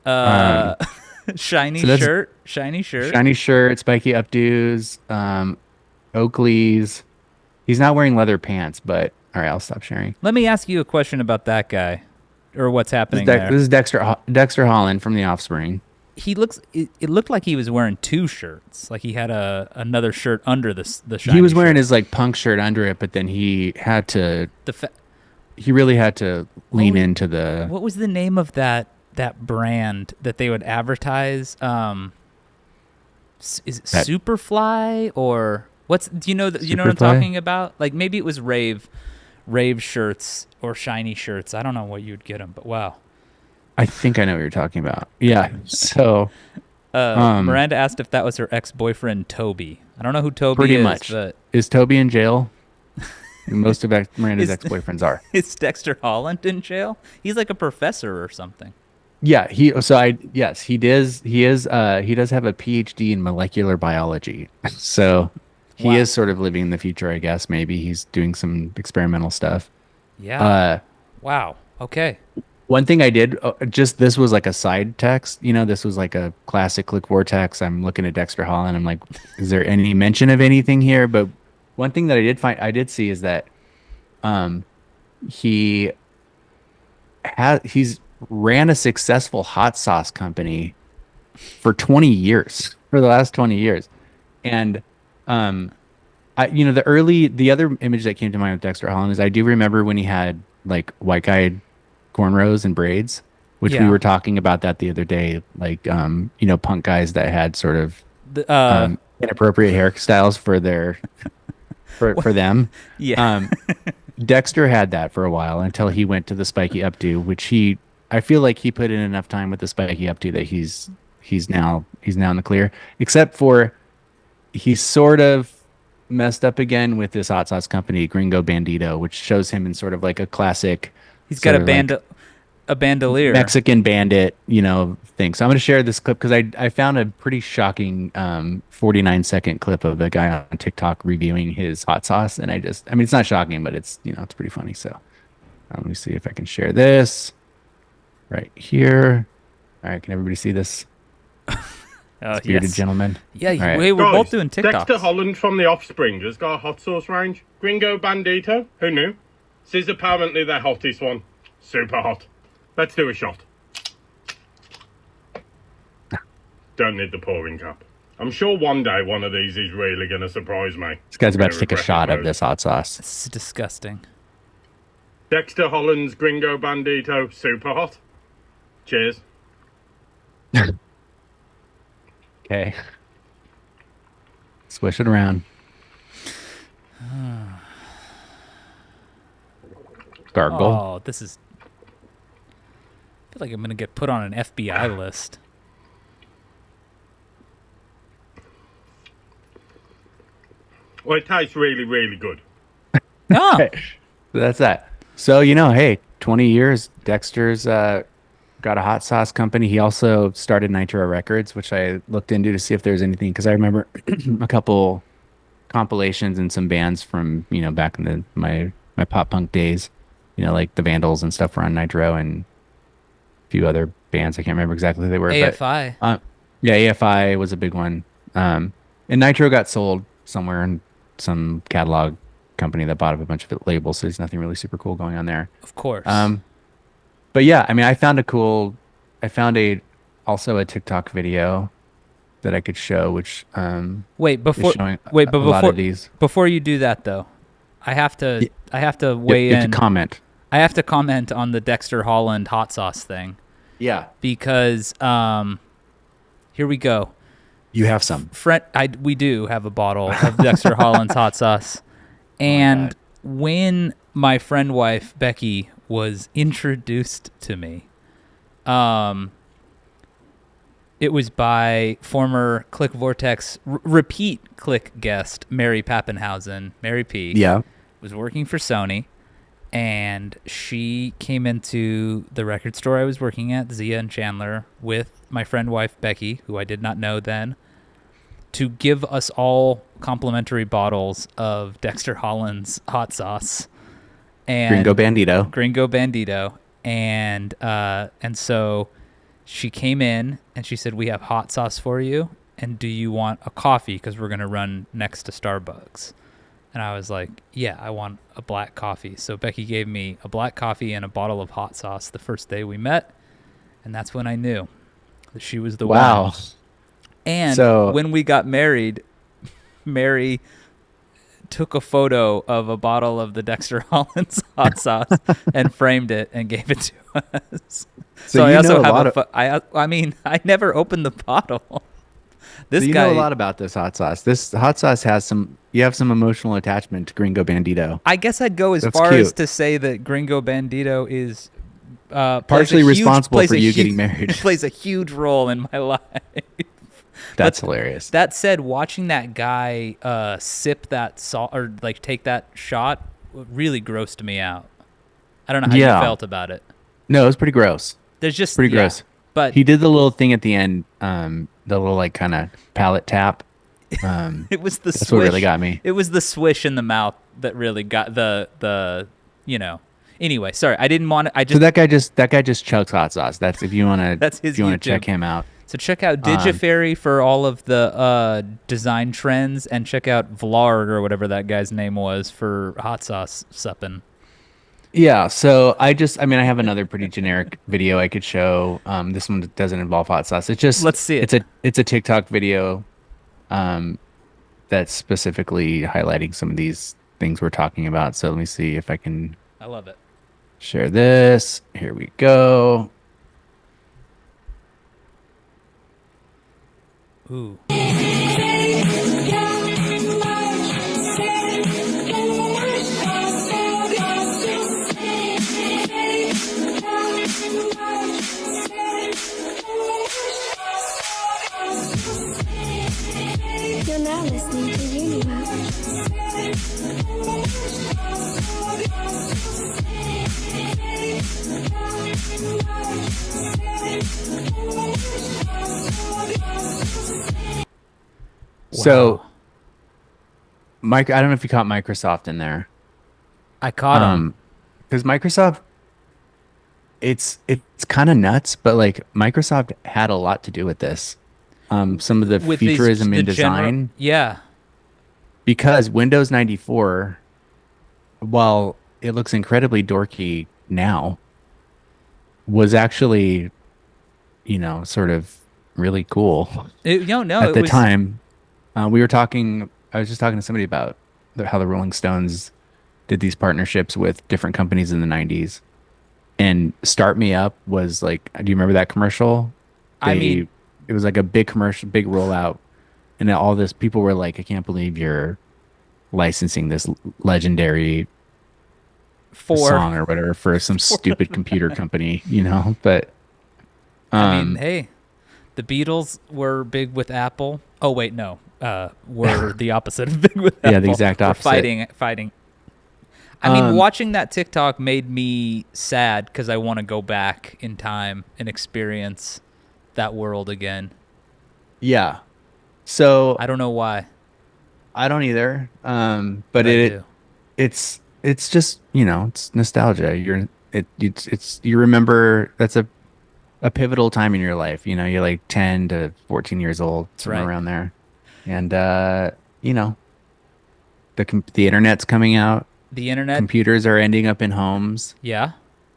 Uh, Um, shiny so that's shirt. Shiny shirt. shiny shirt, spiky updos, Oakleys. He's not wearing leather pants, but all right, I'll stop sharing. Let me ask you a question about that guy, or what's This is, happening Dex there. this is Dexter Holland from The Offspring. He looks. It looked like he was wearing two shirts. Like he had another shirt under the He shiny was wearing shirt. his like punk shirt under it, but then The fa- he really had to what lean was, into the what was the name of that brand that they would advertise? Is it that Superfly or what's? Do you know you know what I'm Superfly. talking about? Like maybe it was rave shirts or shiny shirts. I don't know what you'd get them, but wow. I think I know what you're talking about. Yeah. So, Miranda asked if that was her ex-boyfriend Toby. I don't know who Toby pretty is, much. but Is Toby in jail? Most of Miranda's is ex-boyfriends are. is Dexter Holland in jail? He's like a professor or something. Yeah, yes, he does. He does have a PhD in molecular biology. So he Wow. is sort of living in the future, I guess. Maybe he's doing some experimental stuff. Yeah. Uh, Wow. Okay. One thing I did, just this was like a side text. This was like a classic click Vortex. I'm looking at Dexter Holland. I'm like, is there any mention of anything here? But one thing that I did see is that he he's ran a successful hot sauce company for 20 years, for the last 20 years. And um the other image that came to mind with Dexter Holland is I do remember when he had like white guy cornrows and braids, which we Yeah. were talking about that the other day, like punk guys that had sort of The, inappropriate hairstyles for their for them. yeah. Um, Dexter had that for a while until he went to the spiky updo, which I feel like he put in enough time with the spiky updo that he's now in the clear. Except for he's sort of messed up again with this hot sauce company, Gringo Bandito, which shows him in sort of like a classic He's got sort of like a bandolier. Mexican bandit, thing. So I'm going to share this clip because I found a pretty shocking 49-second clip of a guy on TikTok reviewing his hot sauce, and I mean, it's not shocking, but it's pretty funny. So let me see if I can share this right here. All right, can everybody see this? This bearded Yes. gentleman. Yeah, All right. we're both Guys, doing TikToks. Dexter Holland from the Offspring has got a hot sauce range. Gringo Bandito, who knew? This is apparently their hottest one. Super hot. Let's do a shot. Don't need the pouring cup. I'm sure one day one of these is really going to surprise me. This guy's about I'm to gonna take a regret shot it of most. this hot sauce. This is disgusting. Dexter Holland's Gringo Bandito, super hot. Cheers. Okay. Swish it around. Gargle. Oh, this is. I feel like I'm gonna get put on an FBI list. Well, it tastes really, really good. Oh, So that's that. So, hey, 20 years, Dexter's got a hot sauce company. He also started Nitro Records, which I looked into to see if there's anything, because I remember a couple compilations and some bands from, back in my pop punk days, like the Vandals and stuff were on Nitro, and a few other bands. I can't remember exactly who they were. AFI. But, yeah, AFI was a big one. And Nitro got sold somewhere in some catalog company that bought up a bunch of labels, so there's nothing really super cool going on there. Of course. But yeah, I mean, I found also a TikTok video that I could show, which wait, is before showing wait, but a lot before of these. before you do that though, I have to weigh You have in. to comment. I have to comment on the Dexter Holland hot sauce thing Yeah, because here we go. you have some. We do have a bottle of Dexter Holland's hot sauce. And God. when my friend wife Becky was introduced to me, it was by former Click Vortex repeat Click guest Mary Pappenhausen. Mary P. Yeah. was working for Sony, and she came into the record store I was working at, Zia and Chandler, with my friend wife Becky, who I did not know then, to give us all complimentary bottles of Dexter Holland's hot sauce and Gringo Bandito. Gringo Bandito, and so she came in and she said, "We have hot sauce for you, and do you want a coffee? Because we're gonna run next to Starbucks." And I was like, "Yeah, I want a black coffee." So Becky gave me a black coffee and a bottle of hot sauce the first day we met, and that's when I knew that she was the one. Wow. And So- when we got married, Mary took a photo of a bottle of the Dexter Holland's hot sauce and framed it and gave it to us. So I you also know a lot have I mean, I never opened the bottle. This So you guy know a lot about this hot sauce. This hot sauce you have some emotional attachment to Gringo Bandito. I guess I'd go as That's far as cute. to say that Gringo Bandito is Partially responsible for you getting married. Plays a huge role in my life. That's hilarious. That said, watching that guy sip that salt or like take that shot really grossed me out. I don't know how Yeah. you felt about it. No, it was pretty gross. There's just Pretty yeah, gross. But He did the little thing at the end, the little like kind of palate tap. it was the That's swish. what really got me. It was the swish in the mouth that really got the Anyway, sorry, I didn't want to. I So just that guy just chugs hot sauce. That's if you want to. That's his If you want YouTube. to check him out. So check out Digifairy for all of the design trends, and check out Vlarg or whatever that guy's name was for hot sauce supping. Yeah, so I mean, I have another pretty generic video I could show. This one doesn't involve hot sauce. Let's see it. It's a TikTok video um that's specifically highlighting some of these things we're talking about. So let me see if I can I love it. share this. Here we go. Ooh. You're now listening to Uniweb. So Wow. Mike, I don't know if you caught Microsoft in there. I caught him. Because Microsoft, it's kind of nuts, but like Microsoft had a lot to do with this. Some of the With futurism the in general, design, yeah. because Windows 94, while it looks incredibly dorky now, was actually, sort of really cool No, at it the was. time. I was just talking to somebody about how the Rolling Stones did these partnerships with different companies in the 90s. And Start Me Up was like, do you remember that commercial? I mean, It was like a big commercial, big rollout. And then all this, people were like, I can't believe you're licensing this legendary for. song or whatever for some stupid computer company, But, I mean, hey, the Beatles were big with Apple. Oh wait, no, were the opposite of big with Apple. yeah, the exact We're opposite. fighting. I mean, Um, watching that TikTok made me sad because I want to go back in time and experience that world again. yeah. So I don't know why, I don't either. but But I do. it's just, it's nostalgia. You remember that's a pivotal time in your life. You're like 10 to 14 years old, That's somewhere right. around there. And you know, the internet's coming out. The internet, Computers are ending up in homes. yeah.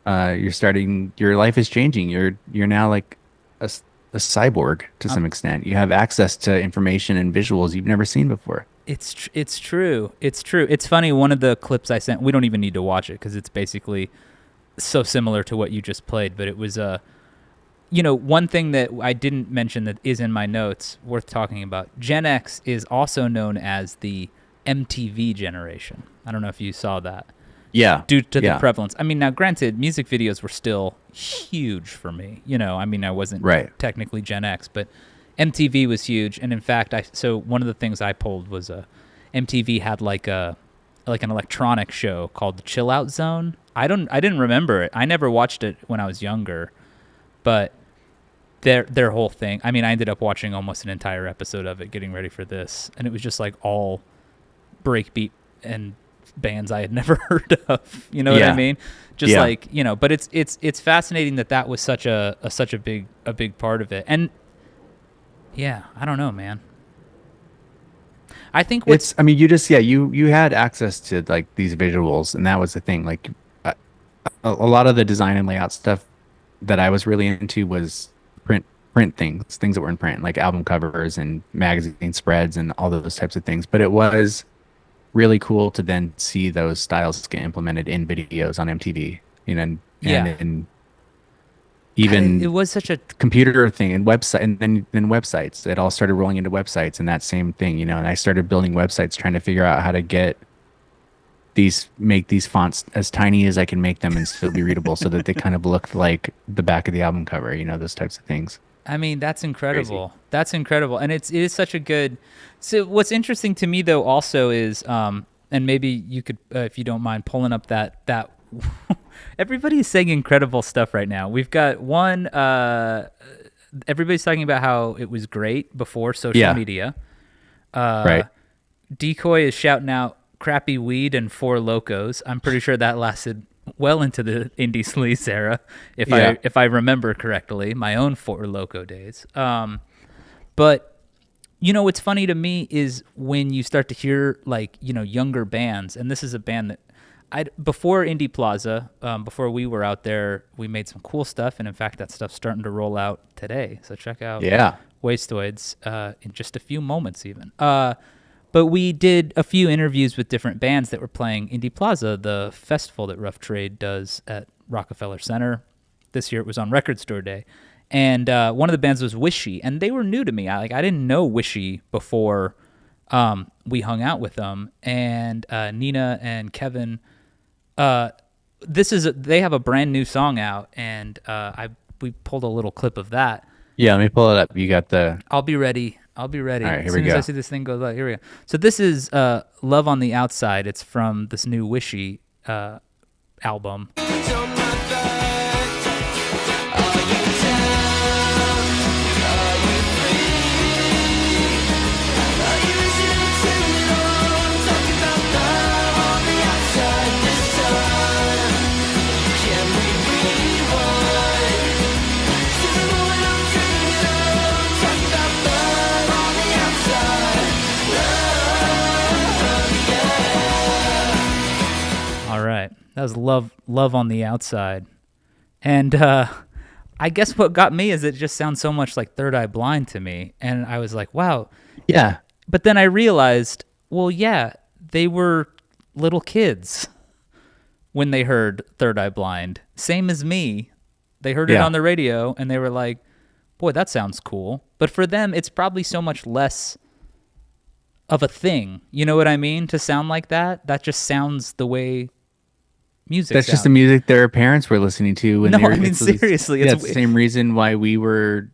Your life is changing. You're now like a cyborg to Um, some extent. You have access to information and visuals you've never seen before. it's true. It's true. It's funny. One of the clips I sent, we don't even need to watch it because it's basically so similar to what you just played. But it was one thing that I didn't mention that is in my notes worth talking about. Gen X is also known as the MTV generation. I don't know if you saw that Yeah. due to the Yeah. prevalence. I mean, now granted, music videos were still huge for me. I mean, I wasn't Right. technically Gen X, but MTV was huge. And in fact, so one of the things I pulled was MTV had like an electronic show called the Chill Out Zone. I didn't remember it. I never watched it when I was younger, but their whole thing. I mean, I ended up watching almost an entire episode of it, getting ready for this, and it was just like all breakbeat and bands I had never heard of. You know what I Yeah. mean? Just Yeah. like but it's fascinating that was such a big part of it. And yeah, I don't know, man. I think what's I mean, you had access to like these visuals, and that was the thing. Like a lot of the design and layout stuff that I was really into was print things that were in print, like album covers and magazine spreads and all those types of things. But it was really cool to then see those styles get implemented in videos on MTV, and Yeah. and God, it even was such a computer thing and website, and then websites. It all started rolling into websites and that same thing, and I started building websites trying to figure out how to make these fonts as tiny as I can make them and still be readable so that they kind of look like the back of the album cover, those types of things. I mean, that's incredible. That's incredible. And it is such a good. So what's interesting to me though also is and maybe you could if you don't mind pulling up that everybody's saying incredible stuff right now. We've got one everybody's talking about how it was great before social Yeah. media. Right. Decoy is shouting out crappy weed and Four Locos. I'm pretty sure that lasted well into the Indiesleaze era, Yeah. if I remember correctly, my own Four Loco days. But what's funny to me is when you start to hear like younger bands, and this is a band that before Indie Plaza, before we were out there, we made some cool stuff, and in fact, that stuff's starting to roll out today. So check out Yeah. Wastoids in just a few moments, even. But we did a few interviews with different bands that were playing Indie Plaza, the festival that Rough Trade does at Rockefeller Center. This year it was on Record Store Day. And one of the bands was Wishy, and they were new to me. I didn't know Wishy before we hung out with them. And Nina and Kevin, they have a brand new song out, and we pulled a little clip of that. Yeah, let me pull it up. You got the... I'll be ready. All right, here as we soon go. as I see this thing go live, here we go. So this is Love on the Outside. It's from this new Wishy album. All right. That was Love on the Outside. And I guess what got me is it just sounds so much like Third Eye Blind to me. And I was like, wow. Yeah. But then I realized, well, yeah, they were little kids when they heard Third Eye Blind. Same as me. They heard it on the radio and they were like, boy, that sounds cool. But for them, it's probably so much less of a thing. You know what I mean? To sound like that. That just sounds the way music That's sounds. just the music their parents were listening to. When No, they were, I mean, seriously. It's the same reason why we were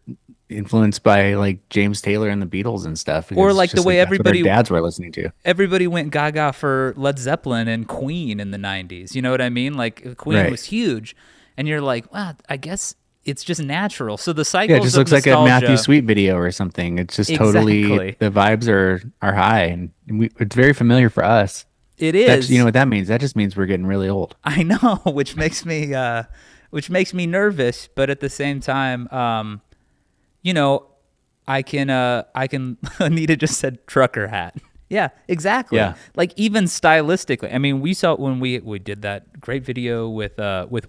influenced by like James Taylor and the Beatles and stuff. Or because like it's just the way that's what everybody- our dads were listening to. Everybody went gaga for Led Zeppelin and Queen in the 90s. You know what I mean? Like Queen Right. was huge. And you're like, wow, I guess it's just natural. So the cycles Yeah, it just of looks like a nostalgia- Matthew Sweet video or something. It's just totally, Exactly. the vibes are high, and it's very familiar for us. It is. That's, you know what that means? That just means we're getting really old. I know, which makes me nervous, but at the same time, you know, I can Anita just said trucker hat. Yeah, exactly. Yeah. Like even stylistically. I mean, we saw it when we did that great video with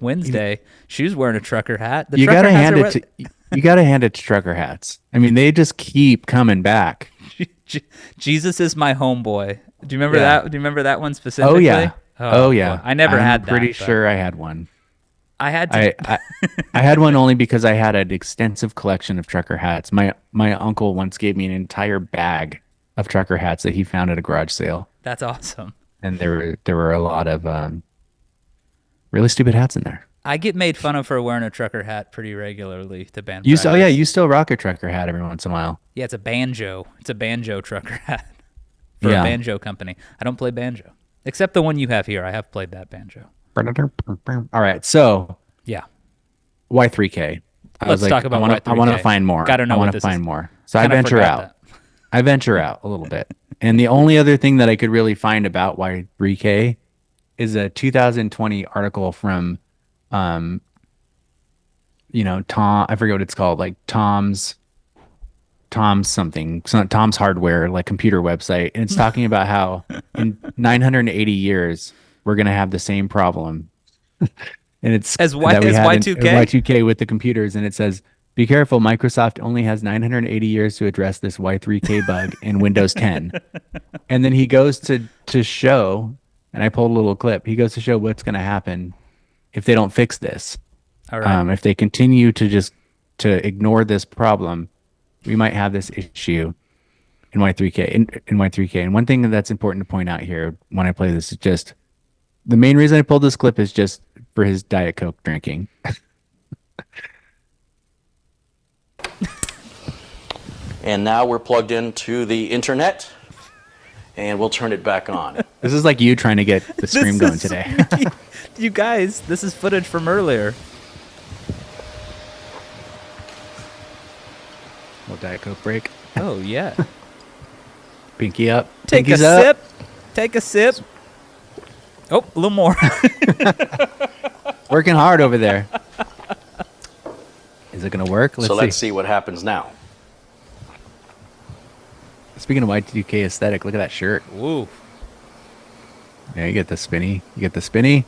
Wednesday. She was wearing a trucker hat. The You trucker gotta hats hand are it to you gotta hand it to trucker hats. I mean, they just keep coming back. Jesus is my homeboy. Do you remember Yeah. that? Do you remember that one specifically? Oh yeah. Oh yeah. boy. I never had that. I'm pretty but sure I had one. I had to. I had one only because I had an extensive collection of trucker hats. My uncle once gave me an entire bag of trucker hats that he found at a garage sale, That's awesome. and there were a lot of really stupid hats in there. I get made fun of for wearing a trucker hat pretty regularly to band You still, practice. yeah, you still rock a trucker hat every once in a while. Yeah, it's a banjo. It's a banjo trucker hat for Yeah. a banjo company. I don't play banjo, except the one you have here. I have played that banjo. All right, so Yeah. Y3k. Let's talk about I want to Y3K. find more. Gotta know I what want to this find is. more. So I Kinda venture forgot out. that. I venture out a little bit. And the only other thing that I could really find about Y3K is a 2020 article from, Tom, I forget what it's called, like Tom's something, Tom's Hardware, like computer website. And it's talking about how in 980 years, we're going to have the same problem. And it's As Y- that we as had in Y2K? Y2K with the computers. And it says, be careful, Microsoft only has 980 years to address this Y3K bug in Windows 10. And then he goes to show, and I pulled a little clip, he goes to show what's going to happen if they don't fix this. All right. If they continue to ignore this problem, we might have this issue in Y3K. In Y3K. And one thing that's important to point out here when I play this is just, the main reason I pulled this clip is just for his Diet Coke drinking. And now we're plugged into the internet, and we'll turn it back on. This is like you trying to get the stream going today. You guys, this is footage from earlier. Little Diet Coke break. Oh, yeah. Pinky up. Take Pinkies a up. sip. Take a sip. Oh, a little more. Working hard over there. Is it going to work? So let's see what happens now. Speaking of Y2K aesthetic, look at that shirt. Ooh. Yeah, you get the spinny. You get the spinny.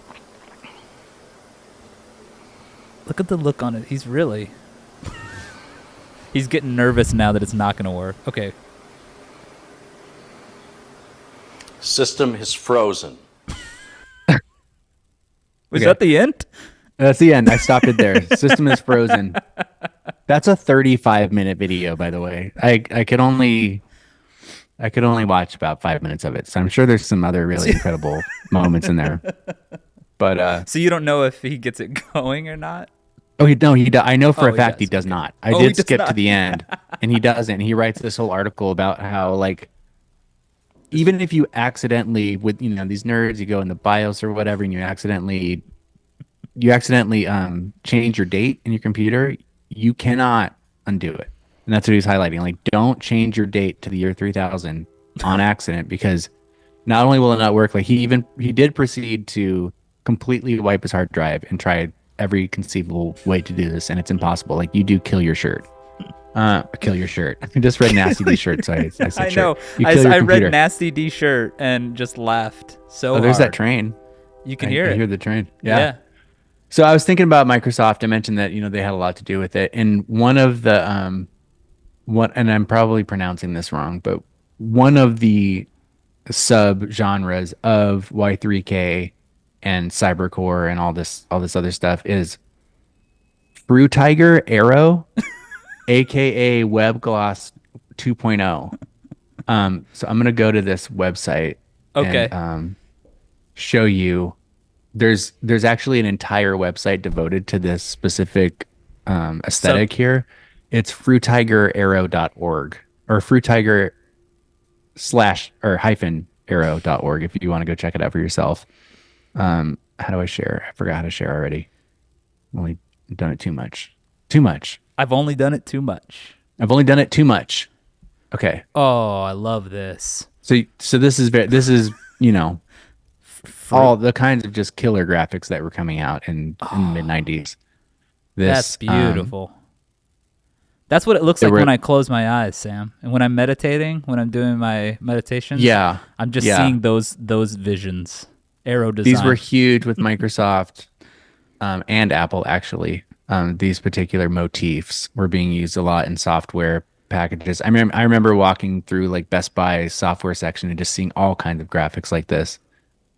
Look at the look on it. He's getting nervous now that it's not going to work. Okay. System is frozen. Was Okay. that the end? That's the end. I stopped it there. System is frozen. That's a 35-minute video, by the way. I could only watch about 5 minutes of it. So I'm sure there's some other really incredible moments in there. But So you don't know if he gets it going or not? oh, he no, he do, I know for Oh, a he fact does. he does Okay. not. I Oh, he did does skip to not. the end, and he doesn't. He writes this whole article about how like even if you accidentally with these nerds, you go in the BIOS or whatever, and you accidentally change your date in your computer, you cannot undo it. And that's what he's highlighting. Like, don't change your date to the year 3000 on accident, because not only will it not work, like he did proceed to completely wipe his hard drive and try every conceivable way to do this, and it's impossible. Like, you do kill your shirt. Kill your shirt. I just read nasty D shirt, so I said I shirt. know. You I, kill s- your I read computer. Nasty D shirt and just laughed so Oh, there's hard. that train. You can I hear it. hear the train. Yeah. So I was thinking about Microsoft. I mentioned that they had a lot to do with it, and one of the and I'm probably pronouncing this wrong, but one of the sub genres of Y3k and cybercore and all this other stuff is Fruit Tiger Arrow, aka Web Gloss 2.0. So I'm gonna go to this website Okay. and show you. There's actually an entire website devoted to this specific aesthetic here. It's fruitigerarrow.org or fruitiger slash or hyphen arrow.org if you want to go check it out for yourself. How do I share? I forgot how to share already. I've only done it too much. Too much. I've only done it too much. I've only done it too much. Okay. Oh, I love this. So this is all the kinds of just killer graphics that were coming out in the mid 90s. That's beautiful. That's what it looks there like were- when I close my eyes, Sam. And when I'm meditating, when I'm doing my meditations, Yeah. I'm just yeah. seeing those visions. Arrow design. These were huge with Microsoft and Apple, actually. These particular motifs were being used a lot in software packages. I remember walking through like Best Buy software section and just seeing all kinds of graphics like this.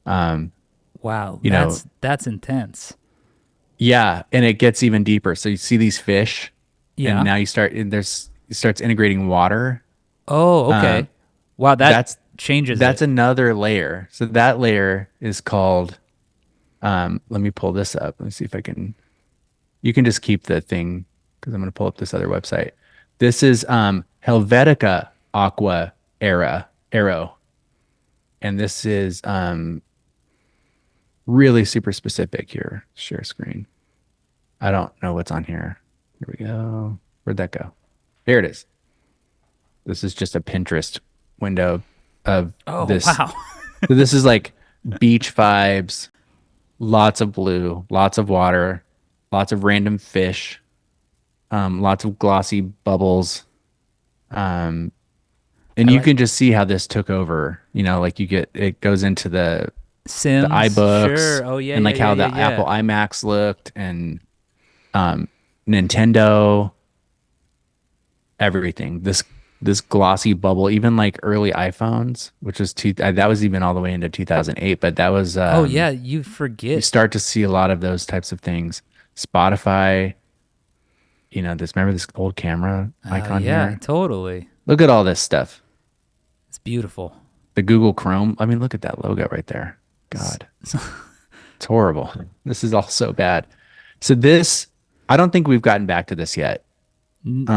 Wow, you know- that's intense. Yeah, and it gets even deeper. So you see these fish, Yeah. and now it starts integrating water. Oh, okay. Wow, that's- changes That's it. another layer. So that layer is called. Let me pull this up. Let me see if I can. You can just keep the thing because I'm going to pull up this other website. This is Helvetica Aqua Arrow, and this is really super specific here. Share screen. I don't know what's on here. Here we go. Where'd that go? Here it is. This is just a Pinterest window of Oh, this. wow. So this is like beach vibes, lots of blue, lots of water, lots of random fish, lots of glossy bubbles. And you can just see how this took over, like it goes into the Sims. iBooks Sure. Oh, yeah. and like yeah, how yeah, the yeah. Apple iMacs looked and Nintendo, everything. This glossy bubble, even like early iPhones, which was that was even all the way into 2008. But that was Oh, yeah. You you forget. start to see a lot of those types of things. Spotify, remember this old camera icon Yeah, here? totally. Look at all this stuff. It's beautiful. The Google Chrome. I mean, look at that logo right there. God, it's horrible. This is all so bad. So I don't think we've gotten back to this yet. But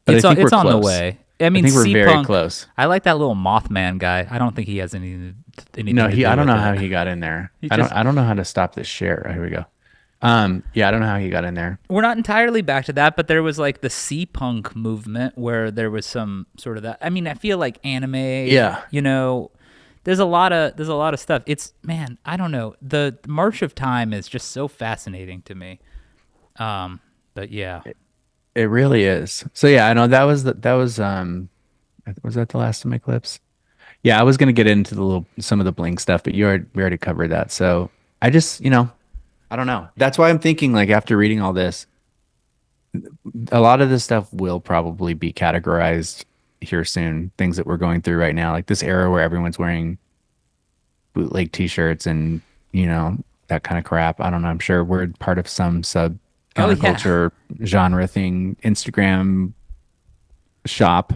It's I think it's we're on the close. way. I mean, think we're very C-Punk, close. I like that little Mothman guy. I don't think he has anything No, to do I don't with know it. how he got in there. He I just- don't know how to stop this share. Here we go. Yeah, I don't know how he got in there. We're not entirely back to that, but there was like the C-Punk movement where there was some sort of that. I mean, I feel like anime. Yeah. There's a lot of stuff. It's, man, I don't know. The March of Time is just so fascinating to me. But yeah. It really is. So yeah, I know that was was that the last of my clips? Yeah, I was gonna get into some of the bling stuff, but we already covered that. So I just, I don't know. That's why I'm thinking like after reading all this, a lot of this stuff will probably be categorized here soon. Things that we're going through right now, like this era where everyone's wearing bootleg t-shirts and, that kind of crap. I don't know. I'm sure we're part of some sub Oh, yeah. counterculture genre thing, Instagram shop.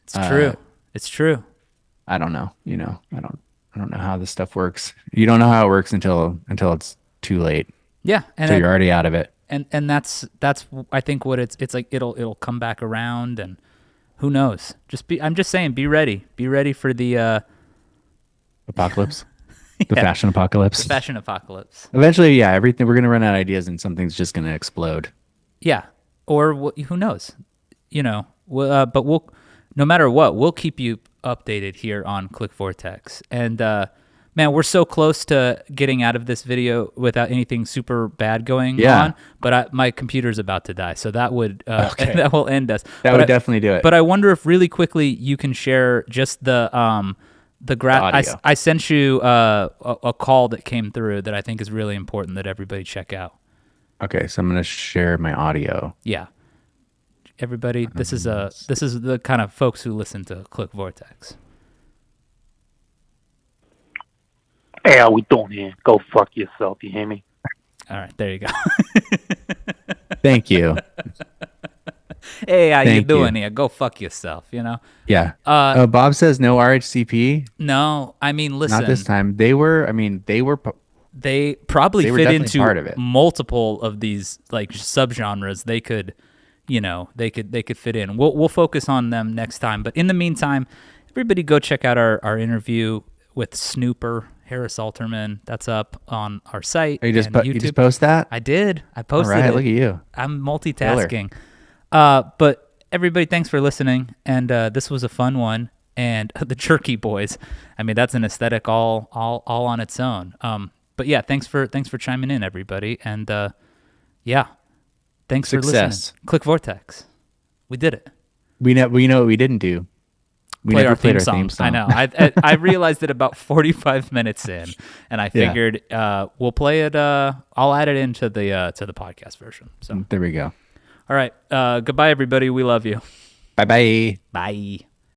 It's true. It's true. I don't know. I don't know how this stuff works. You don't know how it works until it's too late. Yeah, and So you're already out of it. and that's I think what it's like. It'll come back around, and who knows? I'm just saying, be ready. Be ready for the Apocalypse. The fashion apocalypse. fashion apocalypse. Eventually, yeah, everything we're gonna run out of ideas and something's just gonna explode. Yeah, or who knows? But we'll no matter what, we'll keep you updated here on Click Vortex. And man, we're so close to getting out of this video without anything super bad going on. But my computer's about to die, so that would that will end us. That would definitely do it. But I wonder if really quickly you can share just the audio. I sent you a call that came through that I think is really important that everybody check out. Okay, so I'm gonna share my audio. Yeah. Everybody, this is the kind of folks who listen to Click Vortex. Hey, how we doing here? Go fuck yourself, you hear me? All right, there you go. Thank you. Hey, how you Thank doing you. here? Go fuck yourself, Yeah. Bob says no RHCP. No, I mean, listen. Not this time. They were They probably They were fit definitely into part of it. multiple of these like subgenres. They could, they could fit in. We'll focus on them next time. But in the meantime, everybody go check out our interview with Snooper Harris Alterman. That's up on our site. you just and you YouTube. just post that? I did. I All posted right, it. look at you. I'm multitasking. But everybody, thanks for listening. And this was a fun one. And the Jerky Boys, I mean, that's an aesthetic all on its own. But yeah, thanks for chiming in, everybody. And yeah, thanks for Success. listening. Click Vortex. We did it. We know what we didn't do. We Played never our played theme our theme song. song. I know. I realized it about 45 minutes in, and I figured we'll play it. I'll add it into the podcast version. So There we go. all right. Goodbye, everybody. We love you. Bye bye. Bye.